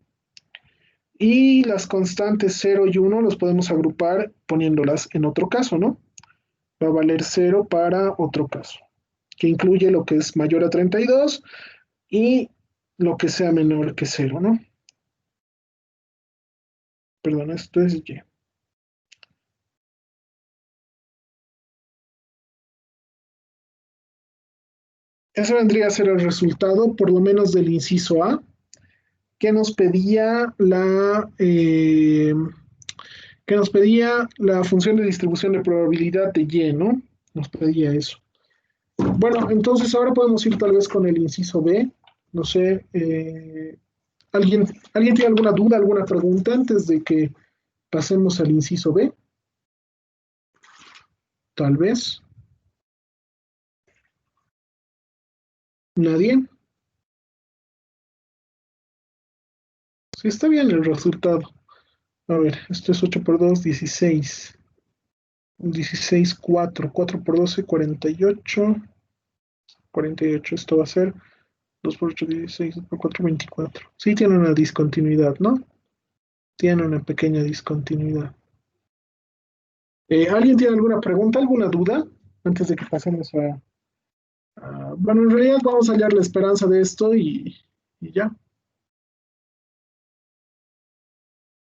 Y las constantes 0 y 1 los podemos agrupar poniéndolas en otro caso, ¿no? Va a valer 0 para otro caso, que incluye lo que es mayor a 32 y lo que sea menor que 0, ¿no? Perdón, esto es Y. Ese vendría a ser el resultado, por lo menos del inciso A, que nos pedía que nos pedía la función de distribución de probabilidad de Y, ¿no? Nos pedía eso. Bueno, entonces ahora podemos ir tal vez con el inciso B. No sé, ¿alguien, ¿alguien tiene alguna duda, alguna pregunta antes de que pasemos al inciso B? Tal vez. ¿Nadie? Sí, está bien el resultado. A ver, esto es 8 por 2, 16. 16, 4. 4 por 12, 48. 48. Esto va a ser 2 por 8, 16. 2 por 4, 24. Sí, tiene una discontinuidad, ¿no? Tiene una pequeña discontinuidad. ¿Alguien tiene alguna pregunta, alguna duda? Antes de que pasemos bueno, en realidad vamos a hallar la esperanza de esto y ya.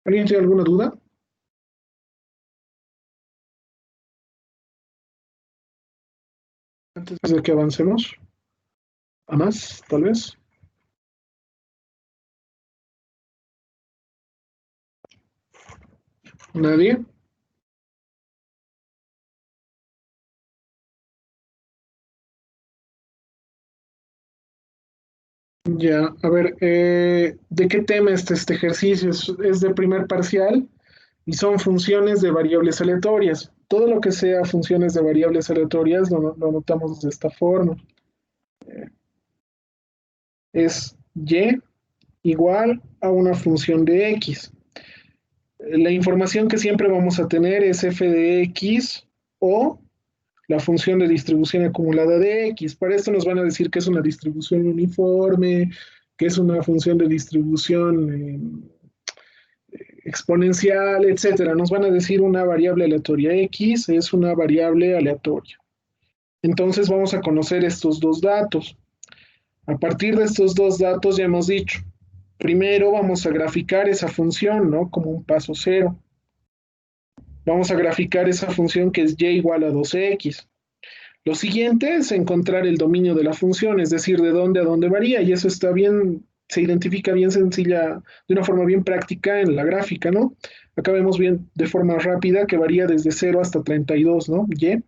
¿Alguien tiene alguna duda? Antes de que avancemos a más, tal vez. ¿Nadie? Ya, a ver, ¿de qué tema este ejercicio? Es de primer parcial y son funciones de variables aleatorias. Todo lo que sea funciones de variables aleatorias lo anotamos de esta forma. Es y igual a una función de x. La información que siempre vamos a tener es f de x o la función de distribución acumulada de x. Para esto nos van a decir que es una distribución uniforme, que es una función de distribución exponencial, etcétera. Nos van a decir una variable aleatoria x es una variable aleatoria. Entonces vamos a conocer estos dos datos. A partir de estos dos datos ya hemos dicho, primero vamos a graficar esa función, ¿no? Como un paso cero. Vamos a graficar esa función que es y igual a 2x. Lo siguiente es encontrar el dominio de la función, es decir, de dónde a dónde varía, y eso está bien, se identifica bien sencilla, de una forma bien práctica en la gráfica, ¿no? Acá vemos bien de forma rápida que varía desde 0 hasta 32, ¿no? Y.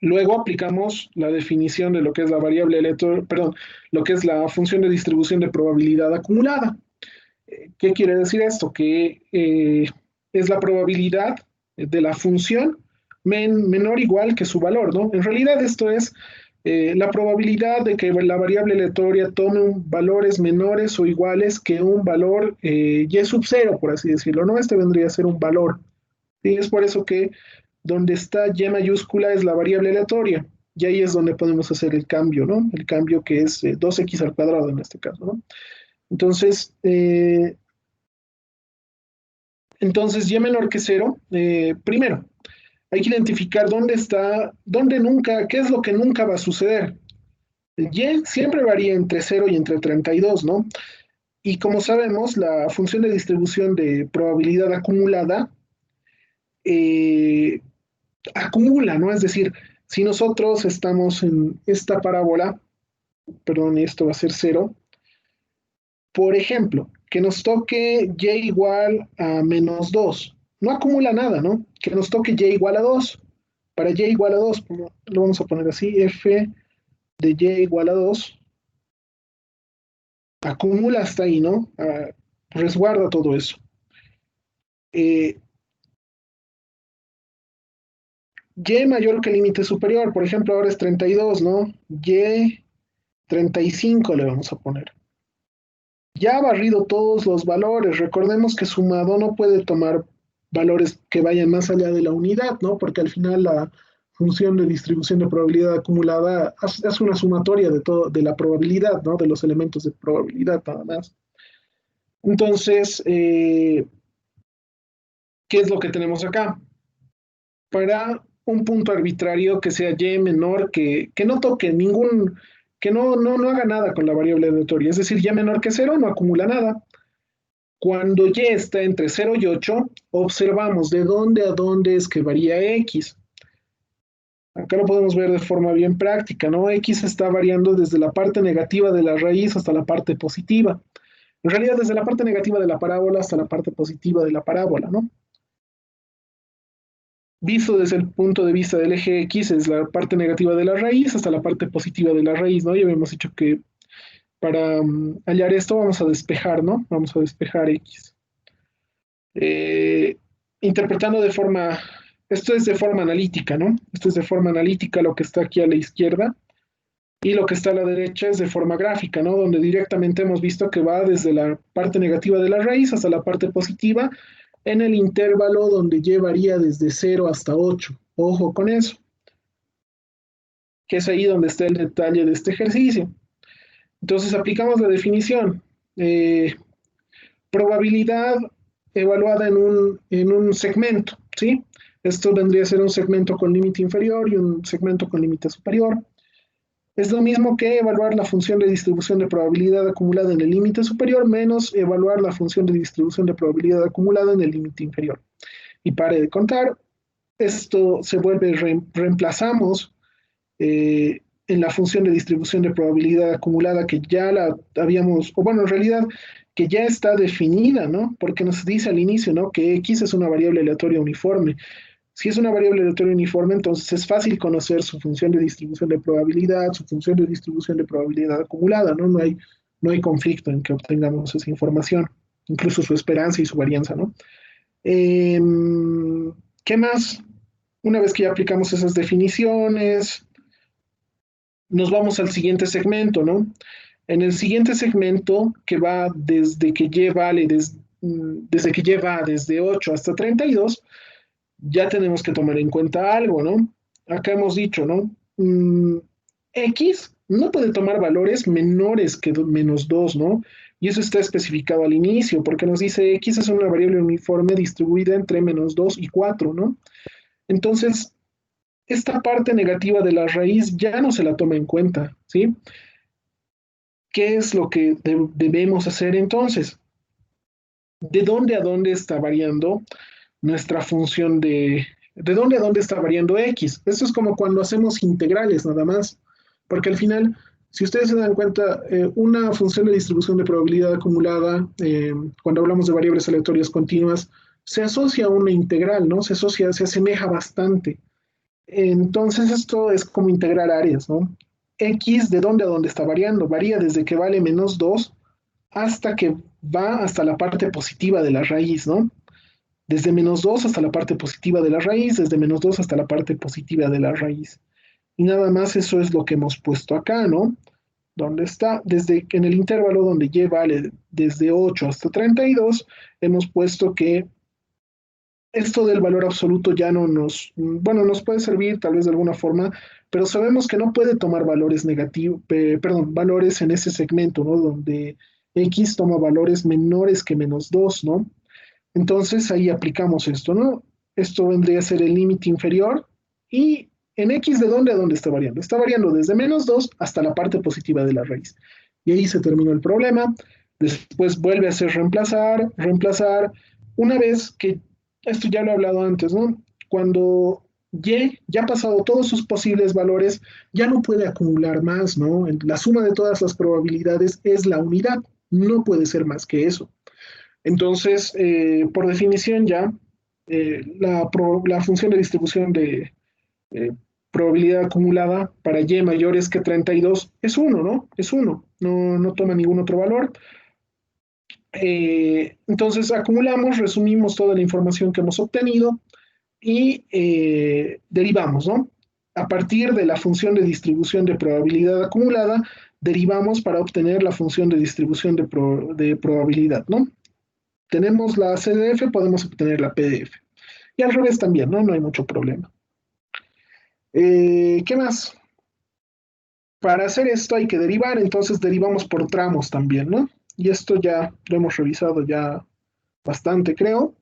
Luego aplicamos la definición de lo que es la variable aleatoria, perdón, lo que es la función de distribución de probabilidad acumulada. ¿Qué quiere decir esto? Que es la probabilidad de la función menor o igual que su valor, ¿no? En realidad esto es la probabilidad de que la variable aleatoria tome valores menores o iguales que un valor y sub cero, por así decirlo, ¿no? Este vendría a ser un valor. Y es por eso que donde está y mayúscula es la variable aleatoria. Y ahí es donde podemos hacer el cambio, ¿no? El cambio que es 2x al cuadrado en este caso, ¿no? Entonces, y menor que cero, primero, hay que identificar dónde está, dónde nunca, qué es lo que nunca va a suceder. El y siempre varía entre cero y entre 32, ¿no? Y como sabemos, la función de distribución de probabilidad acumulada eh, acumula, ¿no? Es decir, si nosotros estamos en esta parábola, perdón, y esto va a ser cero, por ejemplo, que nos toque y igual a menos 2, no acumula nada, ¿no? Que nos toque y igual a 2. Para y igual a 2, lo vamos a poner así, f de y igual a 2, acumula hasta ahí, ¿no? Resguarda todo eso. Eh, y mayor que el límite superior, por ejemplo, ahora es 32, ¿no? Y 35 le vamos a poner. Ya ha barrido todos los valores. Recordemos que sumado no puede tomar valores que vayan más allá de la unidad, ¿no? Porque al final la función de distribución de probabilidad acumulada es una sumatoria de todo, de la probabilidad, ¿no? De los elementos de probabilidad, nada más. Entonces, ¿qué es lo que tenemos acá? Para un punto arbitrario que sea y menor, que no toque ningún, que no haga nada con la variable aleatoria, es decir, y menor que cero no acumula nada. Cuando y está entre 0 y 8, observamos de dónde a dónde es que varía x. Acá lo podemos ver de forma bien práctica, ¿no? X está variando desde la parte negativa de la raíz hasta la parte positiva. En realidad, desde la parte negativa de la parábola hasta la parte positiva de la parábola, ¿no? Visto desde el punto de vista del eje X, es la parte negativa de la raíz hasta la parte positiva de la raíz, ¿no? Ya habíamos dicho que para hallar esto vamos a despejar, ¿no? Vamos a despejar X. Eh, interpretando de forma, esto es de forma analítica, ¿no? Esto es de forma analítica lo que está aquí a la izquierda y lo que está a la derecha es de forma gráfica, ¿no? Donde directamente hemos visto que va desde la parte negativa de la raíz hasta la parte positiva en el intervalo donde y varía desde 0 hasta 8. Ojo con eso, que es ahí donde está el detalle de este ejercicio. Entonces aplicamos la definición. Probabilidad evaluada en un segmento, ¿sí? Esto vendría a ser un segmento con límite inferior y un segmento con límite superior. Es lo mismo que evaluar la función de distribución de probabilidad acumulada en el límite superior menos evaluar la función de distribución de probabilidad acumulada en el límite inferior. Y pare de contar, esto se vuelve, reemplazamos en la función de distribución de probabilidad acumulada que ya la habíamos, o bueno, en realidad que ya está definida, ¿no? Porque nos dice al inicio, ¿no? Que X es una variable aleatoria uniforme. Si es una variable aleatoria uniforme, entonces es fácil conocer su función de distribución de probabilidad, su función de distribución de probabilidad acumulada, ¿no? No hay conflicto en que obtengamos esa información, incluso su esperanza y su varianza, ¿no? Eh, ¿Qué más? Una vez que ya aplicamos esas definiciones, nos vamos al siguiente segmento, ¿no? En el siguiente segmento, que va desde que y vale, desde que y va desde 8 hasta 32, ya tenemos que tomar en cuenta algo, ¿no? Acá hemos dicho, ¿no? X no puede tomar valores menores que menos 2, ¿no? Y eso está especificado al inicio, porque nos dice X es una variable uniforme distribuida entre menos 2 y 4, ¿no? Entonces, esta parte negativa de la raíz ya no se la toma en cuenta, ¿sí? ¿Qué es lo que debemos hacer entonces? ¿De dónde a dónde está variando nuestra función de dónde a dónde está variando X? Esto es como cuando hacemos integrales nada más, porque al final, si ustedes se dan cuenta, una función de distribución de probabilidad acumulada, cuando hablamos de variables aleatorias continuas, se asocia a una integral, ¿no? Se asocia, se asemeja bastante. Entonces esto es como integrar áreas, ¿no? X, ¿de dónde a dónde está variando? Varía desde que vale menos 2 hasta que va hasta la parte positiva de la raíz, ¿no? Desde menos 2 hasta la parte positiva de la raíz, desde menos 2 hasta la parte positiva de la raíz. Y nada más eso es lo que hemos puesto acá, ¿no? Donde está, desde en el intervalo donde y vale desde 8 hasta 32, hemos puesto que esto del valor absoluto ya no nos, bueno, nos puede servir tal vez de alguna forma, pero sabemos que no puede tomar valores negativos, perdón, valores en ese segmento, ¿no? Donde X toma valores menores que menos 2, ¿no? Entonces ahí aplicamos esto, ¿no? Esto vendría a ser el límite inferior y en X de dónde a dónde está variando. Está variando desde menos 2 hasta la parte positiva de la raíz. Y ahí se terminó el problema. Después vuelve a ser reemplazar, reemplazar. Una vez que, esto ya lo he hablado antes, ¿no? Cuando Y ya ha pasado todos sus posibles valores, ya no puede acumular más, ¿no? La suma de todas las probabilidades es la unidad. No puede ser más que eso. Entonces, por definición ya, la función de distribución de eh, probabilidad acumulada para y mayores que 32 es 1, ¿no? Es 1, no toma ningún otro valor. Entonces, acumulamos, resumimos toda la información que hemos obtenido y derivamos, ¿no? A partir de la función de distribución de probabilidad acumulada, derivamos para obtener la función de distribución de probabilidad, ¿no? Tenemos la CDF, podemos obtener la PDF. Y al revés también, ¿no? No hay mucho problema. ¿Qué más? Para hacer esto hay que derivar, entonces derivamos por tramos también, ¿no? Y esto ya lo hemos revisado ya bastante, creo.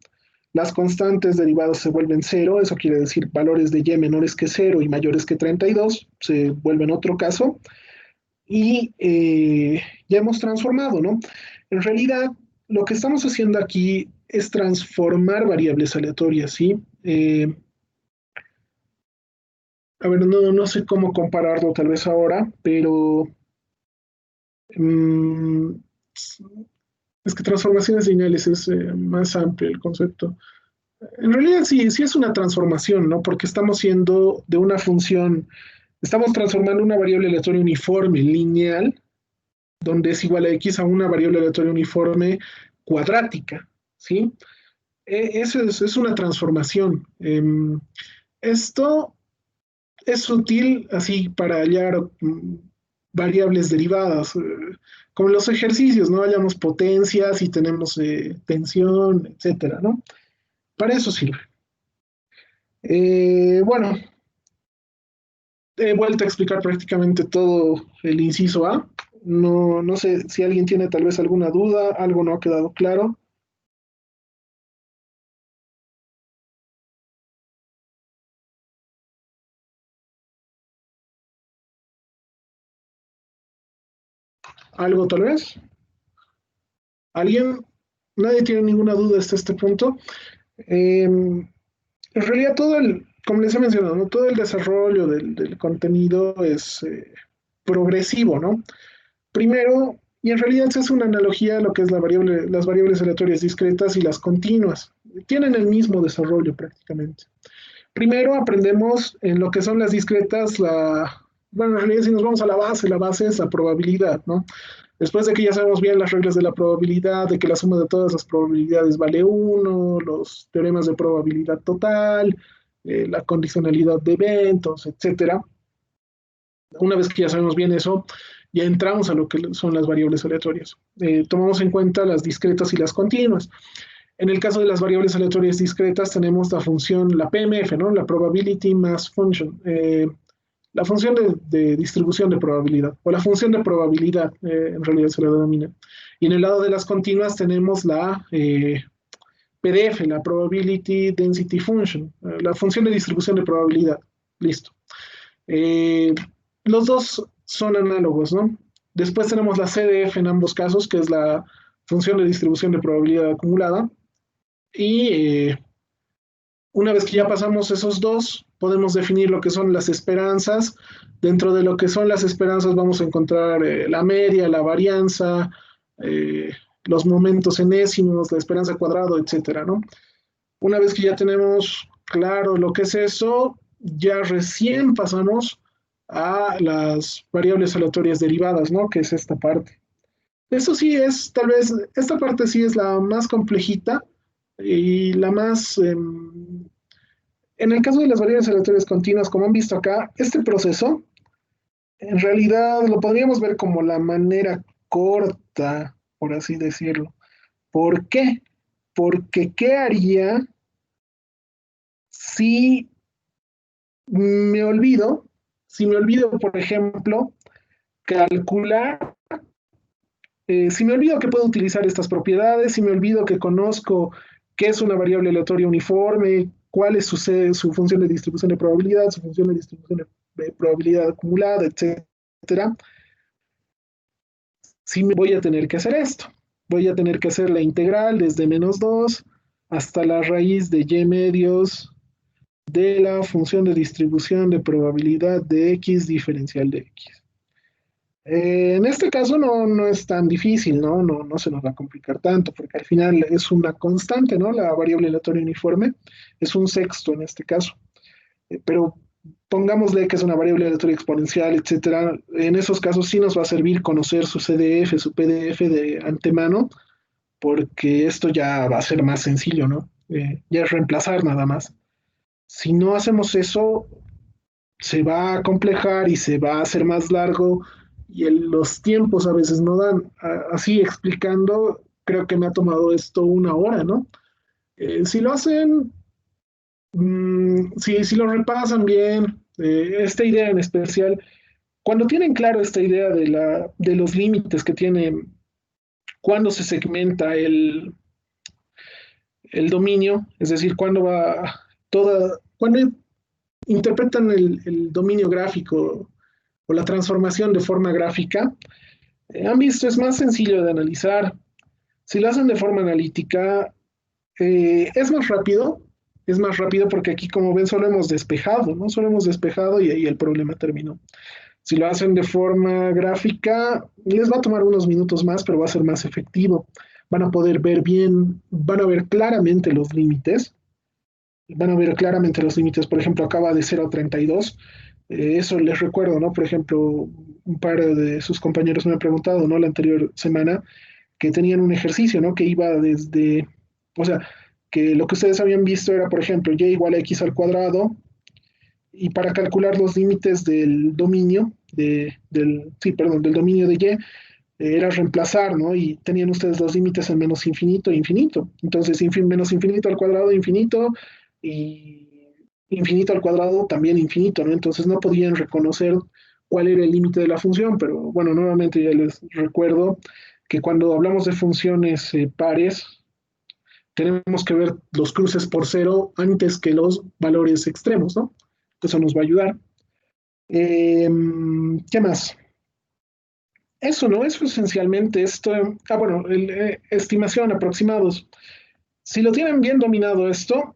Las constantes derivadas se vuelven cero, eso quiere decir valores de y menores que 0 y mayores que 32, se vuelven otro caso. Y ya hemos transformado, ¿no? En realidad, lo que estamos haciendo aquí es transformar variables aleatorias, ¿sí? A ver, no sé cómo compararlo tal vez ahora, pero mm, es que transformaciones lineales es más amplio el concepto. En realidad sí es una transformación, ¿no? Porque estamos yendo de una función, estamos transformando una variable aleatoria uniforme lineal, donde es igual a x, a una variable aleatoria uniforme cuadrática, ¿sí? Eso es una transformación. Esto es útil así para hallar variables derivadas, como los ejercicios, ¿no? Hallamos potencias y tenemos tensión, etcétera, ¿no? Para eso sirve. Bueno, he vuelto a explicar prácticamente todo el inciso A. No sé si alguien tiene tal vez alguna duda, algo no ha quedado claro. ¿Algo tal vez? ¿Alguien? Nadie tiene ninguna duda hasta este punto. En realidad como les he mencionado, ¿no? Todo el desarrollo del contenido es progresivo, ¿no? Primero, y en realidad se hace una analogía a lo que es las variables aleatorias discretas y las continuas. Tienen el mismo desarrollo prácticamente. Primero aprendemos en lo que son las discretas, bueno, en realidad si nos vamos a la base es la probabilidad, ¿no? Después de que ya sabemos bien las reglas de la probabilidad, de que la suma de todas las probabilidades vale uno, los teoremas de probabilidad total, la condicionalidad de eventos, etcétera. Una vez que ya sabemos bien eso, ya entramos a lo que son las variables aleatorias. Tomamos en cuenta las discretas y las continuas. En el caso de las variables aleatorias discretas tenemos la función, la PMF, ¿no? La Probability Mass Function, la función de distribución de probabilidad, o la función de probabilidad, en realidad se la denomina. Y en el lado de las continuas tenemos la PDF, la Probability Density Function, la función de distribución de probabilidad. Listo. Eh, los dos son análogos, ¿no? Después tenemos la CDF en ambos casos, que es la función de distribución de probabilidad acumulada. Y una vez que ya pasamos esos dos, podemos definir lo que son las esperanzas. Dentro de lo que son las esperanzas vamos a encontrar la media, la varianza, eh, los momentos enésimos, la esperanza cuadrado, etcétera, ¿no? Una vez que ya tenemos claro lo que es eso, ya recién pasamos a las variables aleatorias derivadas, ¿no? Que es esta parte. Eso sí es, tal vez, esta parte sí es la más complejita y la más, en el caso de las variables aleatorias continuas, como han visto acá, este proceso, en realidad lo podríamos ver como la manera corta, por así decirlo. ¿Por qué? Porque ¿qué haría si me olvido, por ejemplo, calcular, si me olvido que puedo utilizar estas propiedades, si me olvido que conozco qué es una variable aleatoria uniforme, cuál es su función de distribución de probabilidad, su función de distribución de probabilidad acumulada, etcétera, sí me voy a tener que hacer esto. Voy a tener que hacer la integral desde -2 hasta la raíz de y medios de la función de distribución de probabilidad de x diferencial de x. En este caso no es tan difícil, ¿no? No se nos va a complicar tanto, porque al final es una constante, ¿no? La variable aleatoria uniforme es un sexto en este caso. Pero pongámosle que es una variable aleatoria exponencial, etcétera. En esos casos sí nos va a servir conocer su CDF, su PDF de antemano, porque esto ya va a ser más sencillo, ¿no? Ya es reemplazar nada más. Si no hacemos eso, se va a complejar y se va a hacer más largo y los tiempos a veces no dan. Así explicando, creo que me ha tomado esto una hora, ¿no? Si lo hacen, si lo repasan bien, esta idea en especial, cuando tienen claro esta idea de los límites que tiene cuando se segmenta el dominio, es decir, cuando interpretan el dominio gráfico o la transformación de forma gráfica, han visto, es más sencillo de analizar. Si lo hacen de forma analítica, es más rápido porque aquí, como ven, solo hemos despejado, ¿no? Solo hemos despejado y ahí el problema terminó. Si lo hacen de forma gráfica, les va a tomar unos minutos más, pero va a ser más efectivo. Van a poder ver bien, van a ver claramente los límites. Van a ver claramente los límites. Por ejemplo, acaba de 0 a 32. Eso les recuerdo, ¿no? Por ejemplo, un par de sus compañeros me han preguntado, ¿no? La anterior semana, que tenían un ejercicio, ¿no? Que iba desde, o sea, que lo que ustedes habían visto era, por ejemplo, y igual a x al cuadrado, y para calcular los límites del dominio, sí, perdón, del dominio de y, era reemplazar, ¿no? Y tenían ustedes los límites en menos infinito e infinito. Entonces, menos infinito al cuadrado, infinito, y infinito al cuadrado también infinito, ¿no? Entonces no podían reconocer cuál era el límite de la función, pero bueno, nuevamente ya les recuerdo que cuando hablamos de funciones pares, tenemos que ver los cruces por cero antes que los valores extremos, ¿no? Eso nos va a ayudar. ¿Qué más? Eso, ¿no? Eso esencialmente esto. Bueno, estimación, aproximados. Si lo tienen bien dominado esto,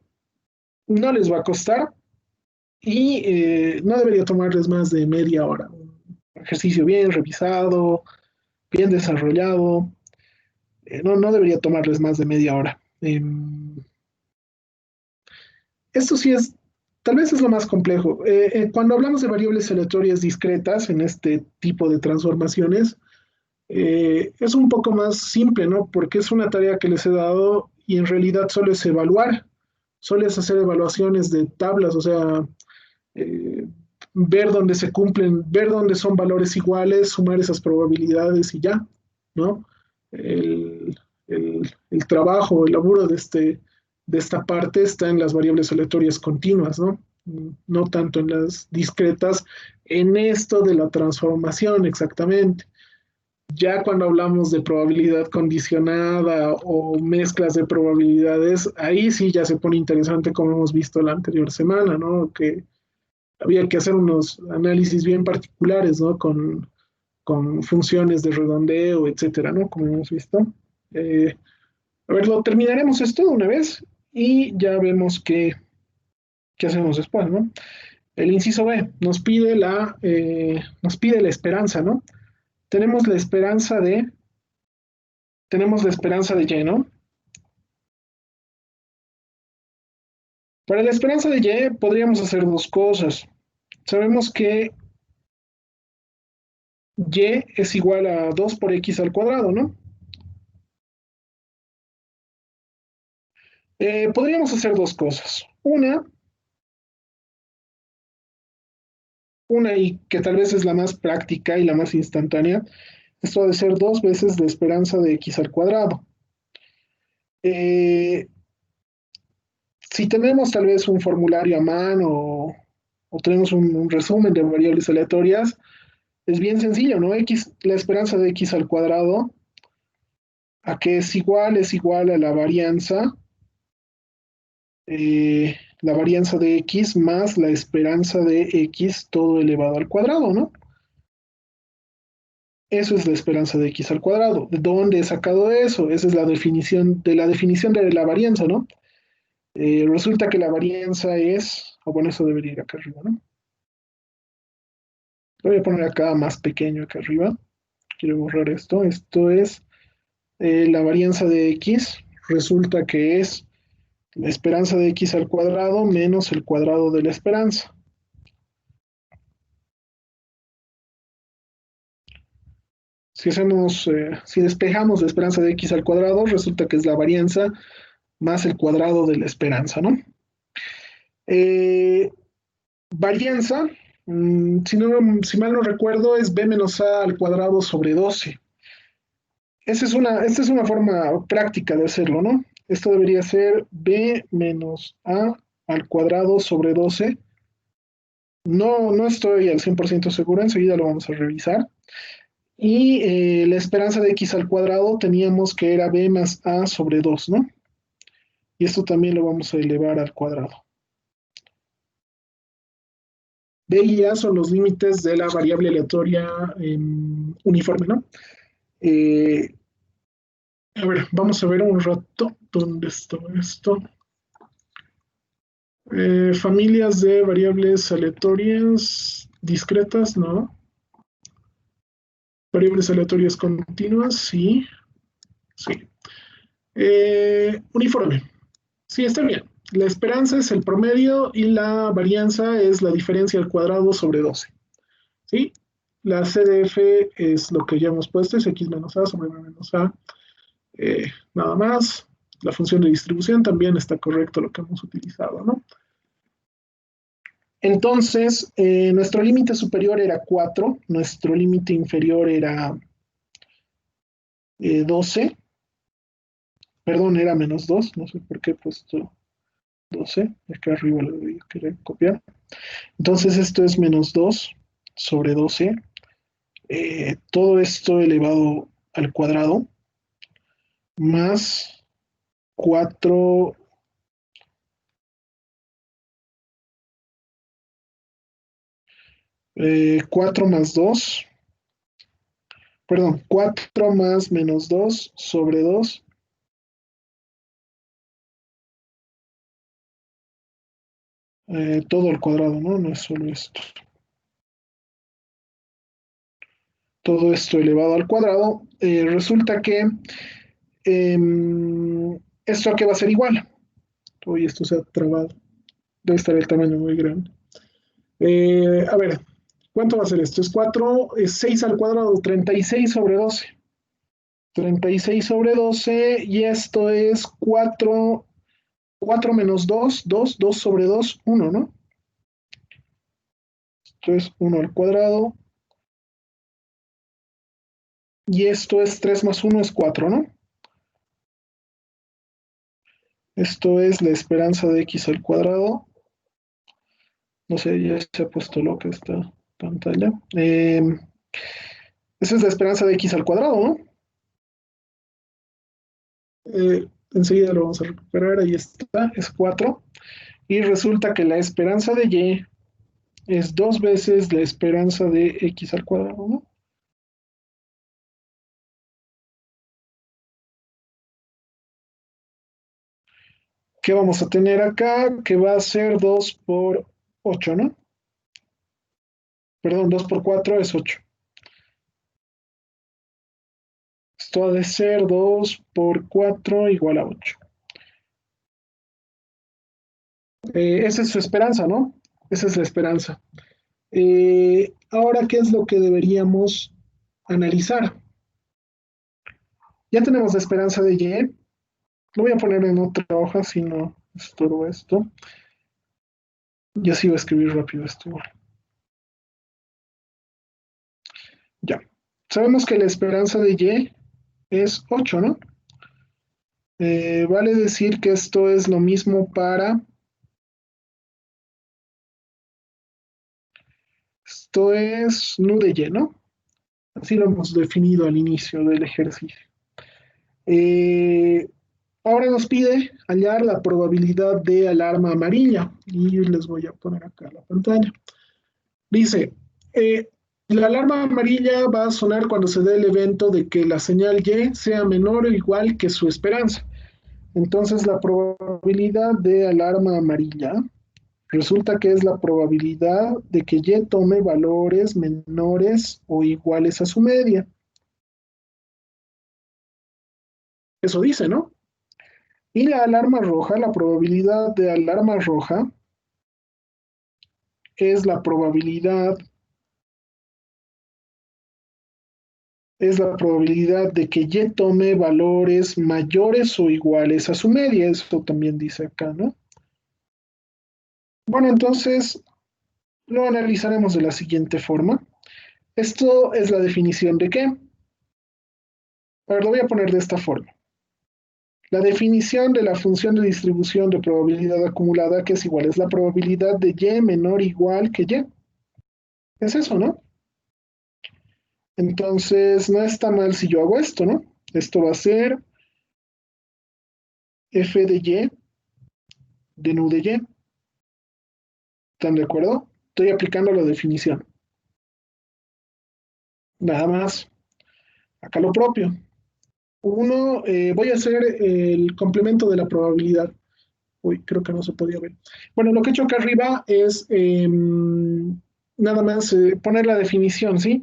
no les va a costar y no debería tomarles más de media hora. Un ejercicio bien revisado, bien desarrollado. No debería tomarles más de media hora. Esto sí es, tal vez es lo más complejo. Cuando hablamos de variables aleatorias discretas en este tipo de transformaciones, es un poco más simple, ¿no? Porque es una tarea que les he dado y en realidad solo es evaluar, solo es hacer evaluaciones de tablas, o sea, eh, ver dónde se cumplen, ver dónde son valores iguales, sumar esas probabilidades y ya, ¿no? El trabajo, el laburo de esta parte está en las variables aleatorias continuas, ¿no? No tanto en las discretas, en esto de la transformación exactamente. Ya cuando hablamos de probabilidad condicionada o mezclas de probabilidades, ahí sí ya se pone interesante como hemos visto la anterior semana, ¿no? Que había que hacer unos análisis bien particulares, ¿no? Con funciones de redondeo, etcétera, ¿no? Como hemos visto. Eh, a ver, lo terminaremos esto de una vez y ya vemos qué hacemos después, ¿no? El inciso B nos pide la esperanza, ¿no? Tenemos la esperanza de, tenemos la esperanza de Y, ¿no? Para la esperanza de Y podríamos hacer dos cosas. Sabemos que Y es igual a 2 por X al cuadrado, ¿no? Podríamos hacer dos cosas. Una y que tal vez es la más práctica y la más instantánea, esto ha de ser dos veces la esperanza de X al cuadrado. Eh, si tenemos tal vez un formulario a mano o tenemos un resumen de variables aleatorias, es bien sencillo, ¿no? X, la esperanza de X al cuadrado, a que es igual a la varianza de X más la esperanza de X todo elevado al cuadrado, ¿no? Eso es la esperanza de X al cuadrado. ¿De dónde he sacado eso? Esa es la definición de la varianza, ¿no? Resulta que la varianza es, o bueno, eso debería ir acá arriba, ¿no? Lo voy a poner acá más pequeño acá arriba. Quiero borrar esto. Esto es la varianza de X. Resulta que es la esperanza de X al cuadrado menos el cuadrado de la esperanza. Si despejamos la esperanza de X al cuadrado, resulta que es la varianza más el cuadrado de la esperanza, ¿no? Eh, varianza, si mal no recuerdo, es b menos a al cuadrado sobre 12. Esta es una forma práctica de hacerlo, ¿no? Esto debería ser b menos a al cuadrado sobre 12. No estoy al 100% seguro, enseguida lo vamos a revisar. Y la esperanza de x al cuadrado teníamos que era b más a sobre 2, ¿no? Y esto también lo vamos a elevar al cuadrado. B y A son los límites de la variable aleatoria uniforme, ¿no? Eh, A ver, vamos a ver un rato dónde está esto. Familias de variables aleatorias discretas, ¿no? Variables aleatorias continuas, sí, sí. Uniforme, sí, está bien. La esperanza es el promedio y la varianza es la diferencia al cuadrado sobre 12, ¿sí? La CDF es lo que ya hemos puesto, es x menos a sobre b menos a, nada más. La función de distribución también está correcto lo que hemos utilizado, ¿no? Entonces, nuestro límite superior era 4, nuestro límite inferior era 12, perdón, era menos 2, no sé por qué he puesto 12, acá arriba lo voy a querer copiar. Entonces, esto es menos 2 sobre 12, todo esto elevado al cuadrado, más 4, 4 más 2, perdón, 4 más menos 2 sobre 2, todo al cuadrado, ¿no? No es solo esto. Todo esto elevado al cuadrado, resulta que esto aquí va a ser igual. Uy, esto se ha trabado. Debe estar el tamaño muy grande. A ver, ¿cuánto va a ser esto? Es 4, es 6 al cuadrado, 36 sobre 12. 36 sobre 12 y esto es 4, 4 menos 2, 2, 2 sobre 2, 1, ¿no? Esto es 1 al cuadrado y esto es 3 más 1 es 4, ¿no? Esto es la esperanza de x al cuadrado. No sé, ya se ha puesto loca esta pantalla. Esa es la esperanza de x al cuadrado, ¿no? Enseguida lo vamos a recuperar, ahí está, es 4. Y resulta que la esperanza de y es 2 veces la esperanza de x al cuadrado, ¿no? ¿Qué vamos a tener acá? Que va a ser 2 por 8, ¿no? Perdón, 2 por 4 es 8. Esto ha de ser 2 por 4 igual a 8. Esa es su esperanza, ¿no? Esa es la esperanza. Ahora, ¿qué es lo que deberíamos analizar? Ya tenemos la esperanza de y. Lo voy a poner en otra hoja si no estorbo esto. Y así voy a escribir rápido esto. Ya. Sabemos que la esperanza de y es 8, ¿no? Vale decir que esto es lo mismo para... Esto es nu de y, ¿no? Así lo hemos definido al inicio del ejercicio. Eh, Ahora nos pide hallar la probabilidad de alarma amarilla. Y les voy a poner acá la pantalla. Dice, la alarma amarilla va a sonar cuando se dé el evento de que la señal Y sea menor o igual que su esperanza. Entonces, la probabilidad de alarma amarilla resulta que es la probabilidad de que Y tome valores menores o iguales a su media. Eso dice, ¿no? Y la alarma roja, la probabilidad de alarma roja es la probabilidad de que Y tome valores mayores o iguales a su media. Eso también dice acá, ¿no? Bueno, entonces lo analizaremos de la siguiente forma. Esto es la definición de qué. A ver, lo voy a poner de esta forma. La definición de la función de distribución de probabilidad acumulada, que es igual, es la probabilidad de Y menor o igual que Y. Es eso, ¿no? Entonces, no está mal si yo hago esto, ¿no? Esto va a ser f de Y de nu de Y. ¿Están de acuerdo? Estoy aplicando la definición. Nada más. Acá lo propio. Uno, voy a hacer el complemento de la probabilidad. Uy, creo que no se podía ver. Bueno, lo que he hecho acá arriba es nada más poner la definición, ¿sí?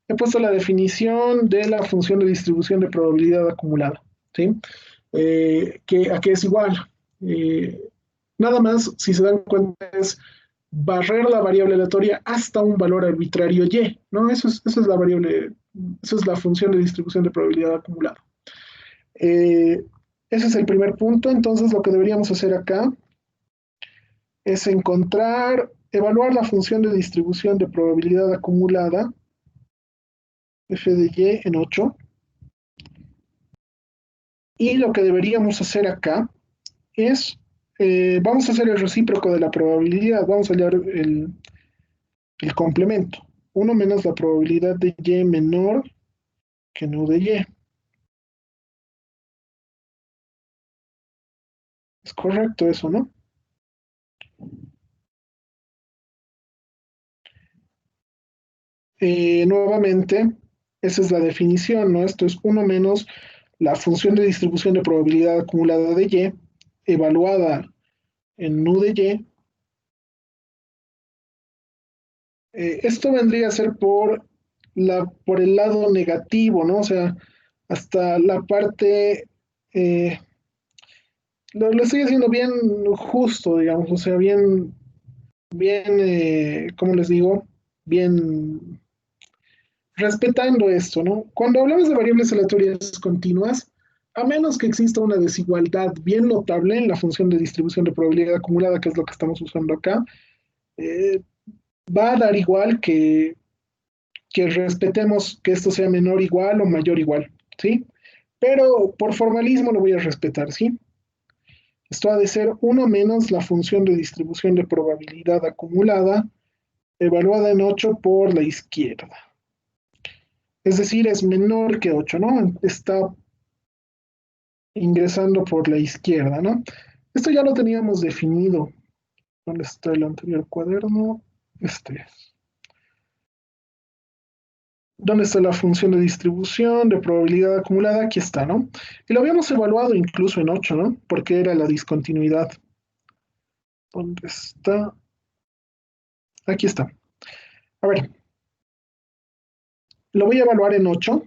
He puesto la definición de la función de distribución de probabilidad acumulada, ¿sí? A qué es igual. Eh, Nada más, si se dan cuenta, es barrer la variable aleatoria hasta un valor arbitrario y, ¿no? Eso es la variable, eso es la función de distribución de probabilidad acumulada. Eh, Ese es el primer punto, entonces lo que deberíamos hacer acá es evaluar la función de distribución de probabilidad acumulada, f de y en 8, y lo que deberíamos hacer acá es, vamos a hacer el recíproco de la probabilidad, vamos a hallar el complemento, uno menos la probabilidad de y menor que no de y. Es correcto eso, ¿no? Nuevamente, esa es la definición, ¿no? Esto es uno menos la función de distribución de probabilidad acumulada de y, evaluada en nu de y. Esto vendría a ser por el lado negativo, ¿no? O sea, hasta la parte, eh, lo estoy haciendo bien justo, digamos, o sea, bien, ¿cómo les digo? Bien respetando esto, ¿no? Cuando hablamos de variables aleatorias continuas, a menos que exista una desigualdad bien notable en la función de distribución de probabilidad acumulada, que es lo que estamos usando acá, eh, va a dar igual que respetemos que esto sea menor igual o mayor igual, ¿sí? Pero por formalismo lo voy a respetar, ¿sí? Esto ha de ser uno menos la función de distribución de probabilidad acumulada evaluada en 8 por la izquierda. Es decir, es menor que 8, ¿no? Está ingresando por la izquierda, ¿no? Esto ya lo teníamos definido. ¿Dónde está el anterior cuaderno? Este es. ¿Dónde está la función de distribución de probabilidad acumulada? Aquí está, ¿no? Y lo habíamos evaluado incluso en 8, ¿no? Porque era la discontinuidad. ¿Dónde está? Aquí está. A ver, lo voy a evaluar en 8.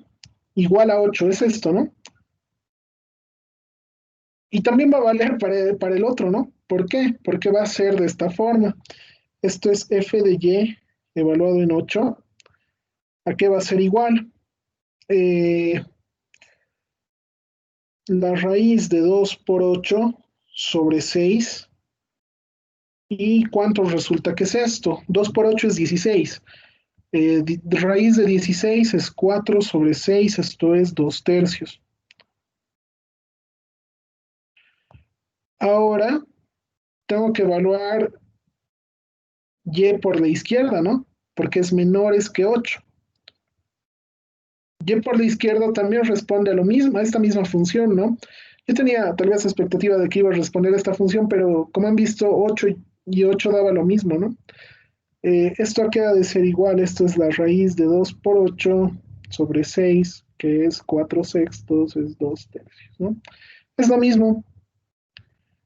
Igual a 8 es esto, ¿no? Y también va a valer para el otro, ¿no? ¿Por qué? Porque va a ser de esta forma. Esto es f de y evaluado en 8. ¿A qué va a ser igual? Eh, la raíz de 2 por 8 sobre 6. ¿Y cuánto resulta que es esto? 2 por 8 es 16. Raíz de 16 es 4 sobre 6, esto es 2 tercios. Ahora tengo que evaluar y por la izquierda, ¿no? Porque es menores que 8. Y por la izquierda también responde a lo mismo, a esta misma función, ¿no? Yo tenía tal vez expectativa de que iba a responder a esta función, pero como han visto, 8 y 8 daba lo mismo, ¿no? Esto queda de ser igual, esto es la raíz de 2 por 8 sobre 6, que es 4 sextos, es 2 tercios, ¿no? Es lo mismo.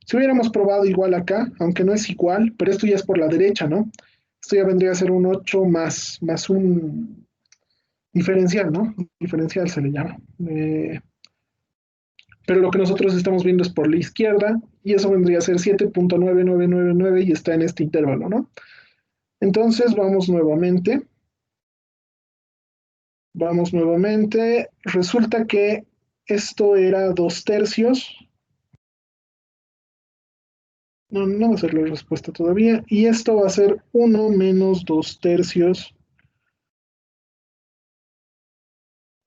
Si hubiéramos probado igual acá, aunque no es igual, pero esto ya es por la derecha, ¿no? Esto ya vendría a ser un 8 más un diferencial, ¿no? Diferencial se le llama. Pero lo que nosotros estamos viendo es por la izquierda y eso vendría a ser 7.9999 y está en este intervalo, ¿no? Entonces vamos nuevamente, resulta que esto era 2 tercios, no, no va a ser la respuesta todavía, y esto va a ser uno menos 2 tercios,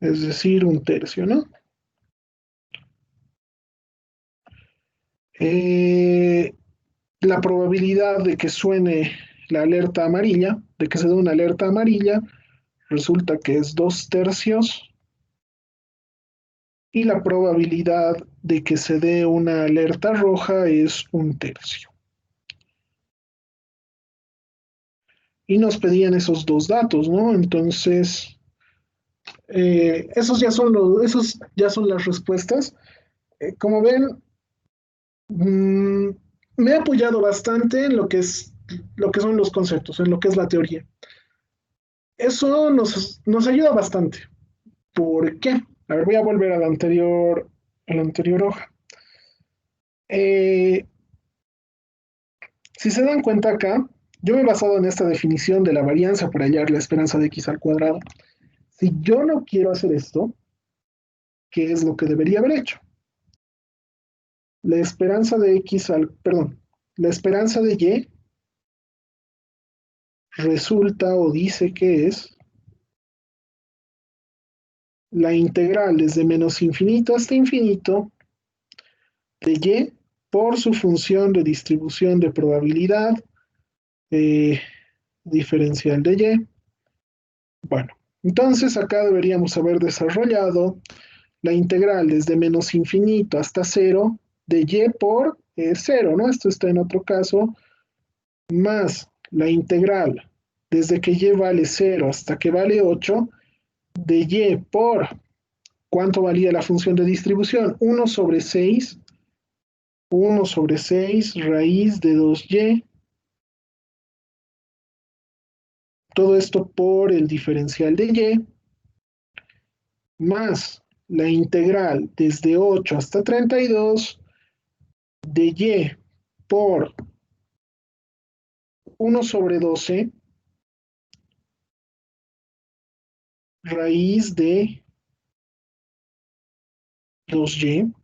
es decir, un tercio, ¿no? Eh, la probabilidad de que suene la alerta amarilla, de que se dé una alerta amarilla, resulta que es 2 tercios y la probabilidad de que se dé una alerta roja es un tercio. Y nos pedían esos dos datos, ¿no? Entonces, Esos ya son las respuestas. Como ven, mm, me he apoyado bastante en lo que son los conceptos, en lo que es la teoría. Eso nos ayuda bastante. ¿Por qué? A ver, voy a volver a la anterior hoja. Eh, si se dan cuenta acá, yo me he basado en esta definición de la varianza para hallar la esperanza de x al cuadrado. Si yo no quiero hacer esto, ¿qué es lo que debería haber hecho? La esperanza de perdón, la esperanza de y resulta o dice que es la integral desde menos infinito hasta infinito de y por su función de distribución de probabilidad eh, diferencial de y. Bueno, entonces acá deberíamos haber desarrollado la integral desde menos infinito hasta cero de y por cero, ¿no? Esto está en otro caso, más la integral desde que y vale cero hasta que vale 8 de y por ¿cuánto valía la función de distribución? 1/6, 1/6 raíz de 2y, todo esto por el diferencial de y, más la integral desde 8 hasta 32 de y por 1/12 raíz de 2y,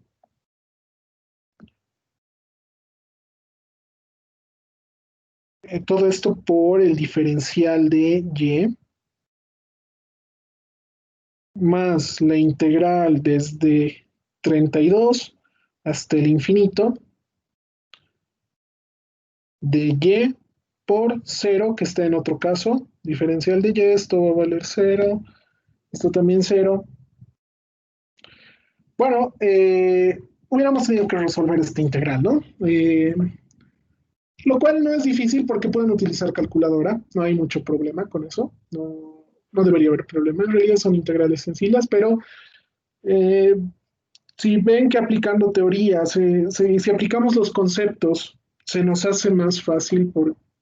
todo esto por el diferencial de y, más la integral desde 32 hasta el infinito de y por cero, que está en otro caso, diferencial de y, esto va a valer cero, esto también cero. Bueno, hubiéramos tenido que resolver esta integral, ¿no? Lo cual no es difícil porque pueden utilizar calculadora, no hay mucho problema con eso, no debería haber problema, en realidad son integrales sencillas, pero eh, si ven que aplicando teorías, si aplicamos los conceptos, se nos hace más fácil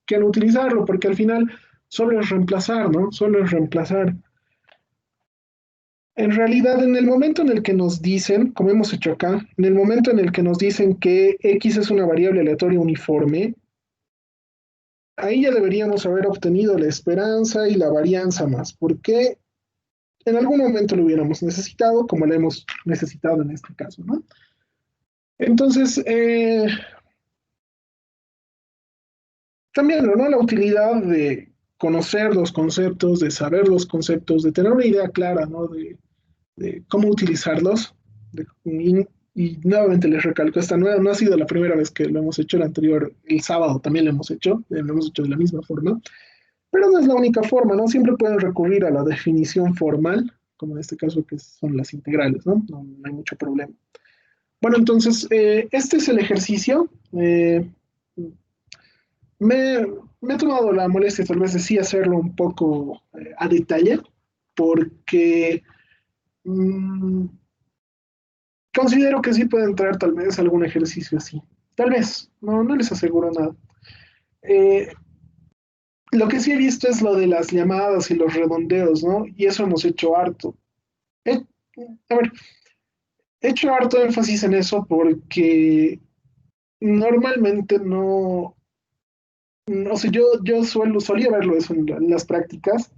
que no utilizarlo, porque al final solo es reemplazar, ¿no? Solo es reemplazar. En realidad, en el momento en el que nos dicen, como hemos hecho acá, en el momento en el que nos dicen que x es una variable aleatoria uniforme, ahí ya deberíamos haber obtenido la esperanza y la varianza más, porque en algún momento lo hubiéramos necesitado, como lo hemos necesitado en este caso, ¿no? Entonces, también, ¿no? La utilidad de conocer los conceptos, de saber los conceptos, de tener una idea clara, ¿no? De cómo utilizarlos. Y nuevamente les recalco, esta no ha sido la primera vez que lo hemos hecho, el anterior, el sábado también lo hemos hecho de la misma forma, pero no es la única forma, ¿no? Siempre pueden recurrir a la definición formal, como en este caso que son las integrales, ¿no? No hay mucho problema. Bueno, entonces, este es el ejercicio. Me, me he tomado la molestia tal vez de sí hacerlo un poco a detalle, porque mm, considero que sí puede entrar tal vez algún ejercicio así. Tal vez, no les aseguro nada. Eh, lo que sí he visto es lo de las llamadas y los redondeos, ¿no? Y eso hemos hecho harto. He- a ver, he hecho harto énfasis en eso porque normalmente no sé, yo solía verlo eso en las prácticas.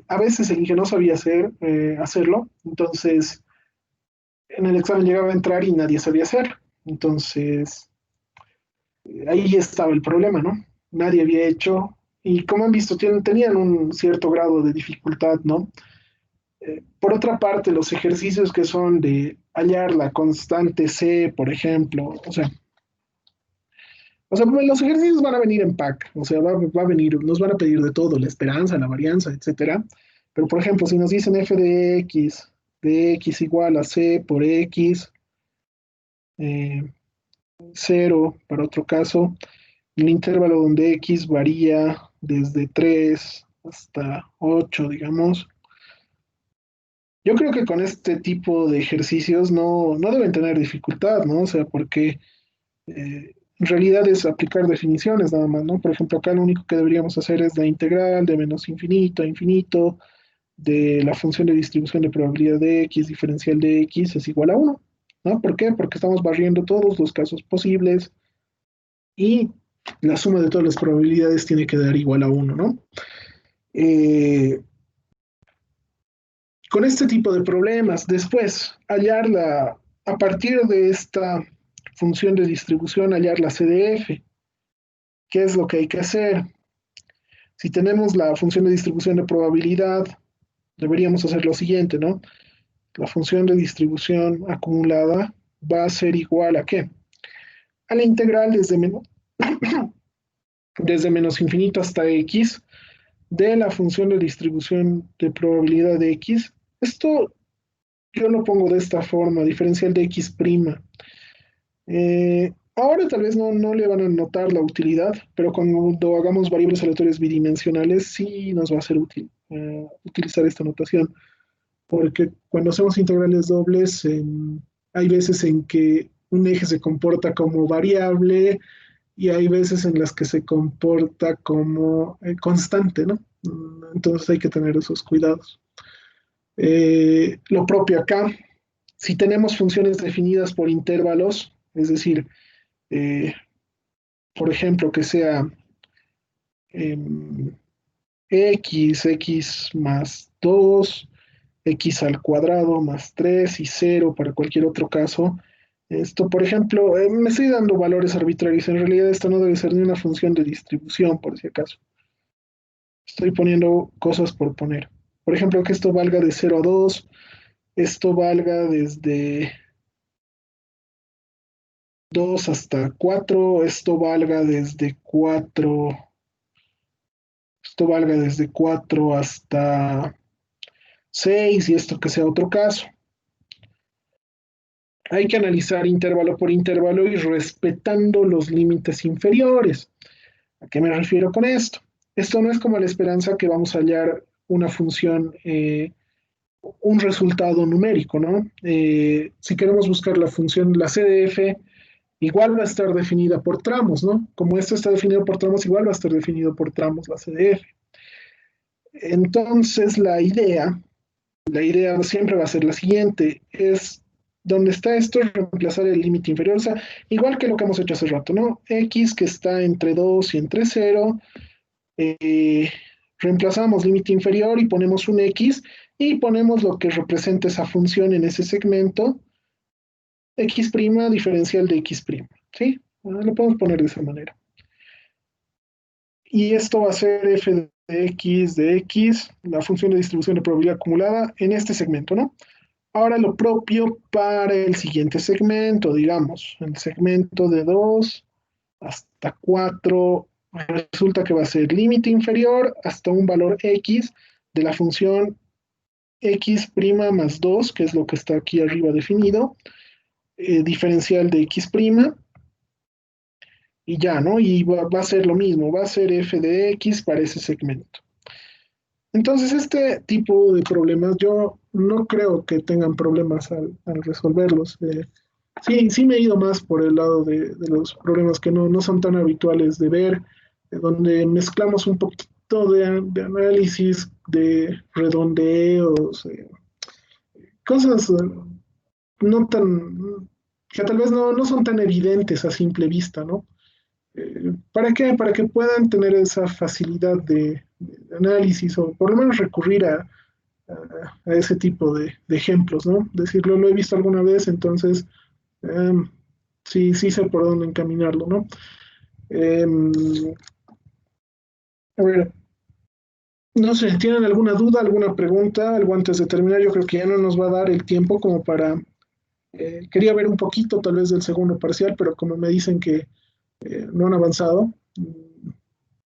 A veces el ingeniero sabía hacerlo, entonces en el examen llegaba a entrar y nadie sabía hacer. Entonces, ahí estaba el problema, ¿no? Nadie había hecho, y como han visto, tenían un cierto grado de dificultad, ¿no? Por otra parte, los ejercicios que son de hallar la constante C, por ejemplo, pues, los ejercicios van a venir en pack, o sea, va a venir, nos van a pedir de todo, la esperanza, la varianza, etcétera. Pero, por ejemplo, si nos dicen f de x igual a c por x, eh, 0 para otro caso, el intervalo donde x varía desde 3 hasta 8, digamos, Yo creo que con este tipo de ejercicios no deben tener dificultad, ¿no? O sea, porque en realidad es aplicar definiciones nada más, ¿no? Por ejemplo, acá lo único que deberíamos hacer es la integral de menos infinito a infinito de la función de distribución de probabilidad de x diferencial de x es igual a uno, ¿no? ¿Por qué? Porque estamos barriendo todos los casos posibles y la suma de todas las probabilidades tiene que dar igual a uno, ¿no? Eh, con este tipo de problemas, después a partir de esta función de distribución, hallar la CDF. ¿Qué es lo que hay que hacer? Si tenemos la función de distribución de probabilidad, deberíamos hacer lo siguiente, ¿no? La función de distribución acumulada va a ser igual a ¿qué? A la integral desde menos infinito hasta x de la función de distribución de probabilidad de x. Esto yo lo pongo de esta forma, diferencial de x prima. Ahora tal vez no le van a notar la utilidad, pero cuando hagamos variables aleatorias bidimensionales sí nos va a ser útil utilizar esta notación, porque cuando hacemos integrales dobles hay veces en que un eje se comporta como variable y hay veces en las que se comporta como constante, ¿no? Entonces hay que tener esos cuidados. Lo propio acá, si tenemos funciones definidas por intervalos, es decir, eh, por ejemplo, que sea em, x más 2 x al cuadrado más 3 y cero para cualquier otro caso. Esto, por ejemplo, me estoy dando valores arbitrarios. En realidad, esto no debe ser ni una función de distribución, por si acaso. Estoy poniendo cosas por poner. Por ejemplo, que esto valga de 0 a 2, esto valga desde 2 hasta 4, esto valga desde 4 hasta 6 y esto que sea otro caso. Hay que analizar intervalo por intervalo y respetando los límites inferiores. ¿A qué me refiero con esto? Esto no es como la esperanza que vamos a hallar una función, un resultado numérico, ¿no? Si queremos buscar la función, la CDF, igual va a estar definida por tramos, ¿no? Como esto está definido por tramos, igual va a estar definido por tramos la CDF. Entonces, la idea siempre va a ser la siguiente, es donde está esto, reemplazar el límite inferior, o sea, igual que lo que hemos hecho hace rato, ¿no? X que está entre 2 y entre 0, eh, reemplazamos límite inferior y ponemos un X y ponemos lo que representa esa función en ese segmento, X' diferencial de X', ¿sí? Lo podemos poner de esa manera. Y esto va a ser f de x, la función de distribución de probabilidad acumulada en este segmento, ¿no? Ahora lo propio para el siguiente segmento, digamos, el segmento de 2 hasta 4, resulta que va a ser límite inferior hasta un valor x de la función x' más 2, que es lo que está aquí arriba definido, diferencial de x', y ya, ¿no? Y va a ser lo mismo, va a ser f de x para ese segmento. Entonces, este tipo de problemas yo no creo que tengan problemas al resolverlos. Sí, me he ido más por el lado de los problemas que no son tan habituales de ver, donde mezclamos un poquito de análisis, de redondeos, cosas no tan, que tal vez no son tan evidentes a simple vista, ¿no? ¿Para qué? Para que puedan tener esa facilidad de análisis o por lo menos recurrir a ese tipo de ejemplos, ¿no? Decirlo, lo he visto alguna vez, entonces sí sé por dónde encaminarlo, ¿no? Em, a ver, no sé, ¿tienen alguna duda, alguna pregunta, algo antes de terminar? Yo creo que ya no nos va a dar el tiempo como para... quería ver un poquito tal vez del segundo parcial, pero como me dicen que no han avanzado,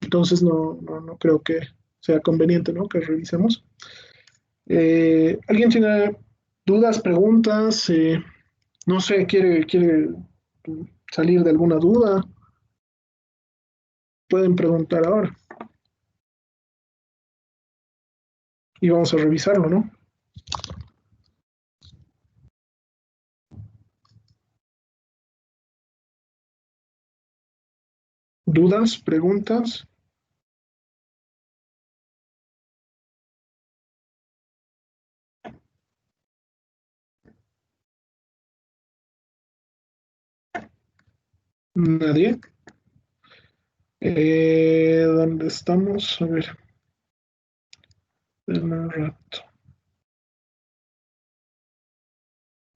entonces no creo que sea conveniente, ¿no? Que revisemos. ¿Alguien tiene dudas, preguntas? No sé, quiere salir de alguna duda, pueden preguntar ahora y vamos a revisarlo, ¿no? ¿Dudas? ¿Preguntas? ¿Nadie? ¿Dónde estamos? A ver, denme un rato.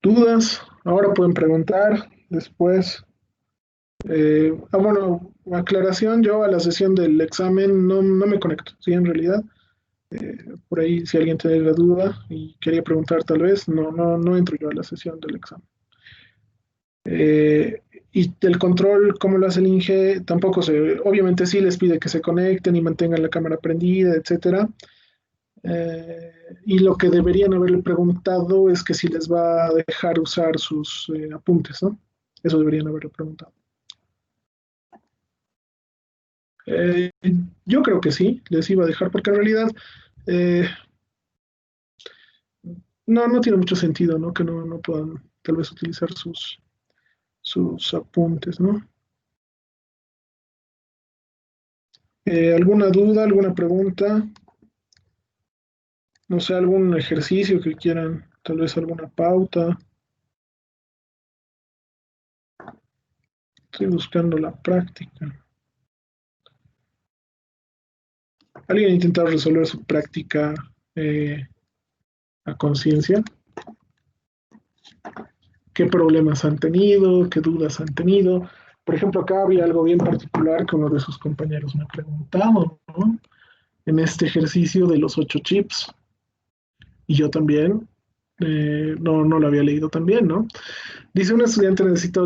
¿Dudas? Ahora pueden preguntar. Después. Bueno, aclaración, yo a la sesión del examen no me conecto, sí, en realidad. Por ahí, si alguien tiene la duda y quería preguntar tal vez, no entro yo a la sesión del examen. Eh, y el control, ¿cómo lo hace el INGE? Tampoco se, obviamente sí les pide que se conecten y mantengan la cámara prendida, etcétera. Eh, y lo que deberían haberle preguntado es que si les va a dejar usar sus apuntes, ¿no? Eso deberían haberle preguntado. Eh, yo creo que sí, les iba a dejar, porque en realidad eh, no tiene mucho sentido, ¿no? Que no puedan tal vez utilizar sus apuntes, ¿no? ¿Alguna duda, alguna pregunta? No sé, algún ejercicio que quieran, tal vez alguna pauta. Estoy buscando la práctica. ¿Alguien ha intentado resolver su práctica eh, a conciencia? ¿Qué problemas han tenido? ¿Qué dudas han tenido? Por ejemplo, acá había algo bien particular que uno de sus compañeros me ha preguntado, ¿no? En este ejercicio de los 8 chips, y yo también no lo había leído también, ¿no? Dice, un estudiante necesita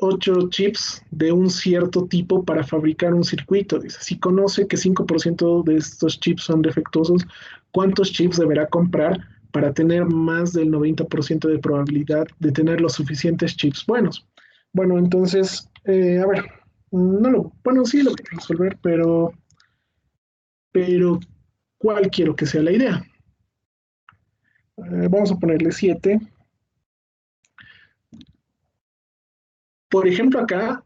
ocho chips de un cierto tipo para fabricar un circuito. Dice, si conoce que 5% de estos chips son defectuosos, ¿cuántos chips deberá comprar para tener más del 90% de probabilidad de tener los suficientes chips buenos? Bueno, entonces, a ver, bueno, sí lo voy a resolver, pero ¿cuál quiero que sea la idea? Vamos a ponerle 7. Por ejemplo, acá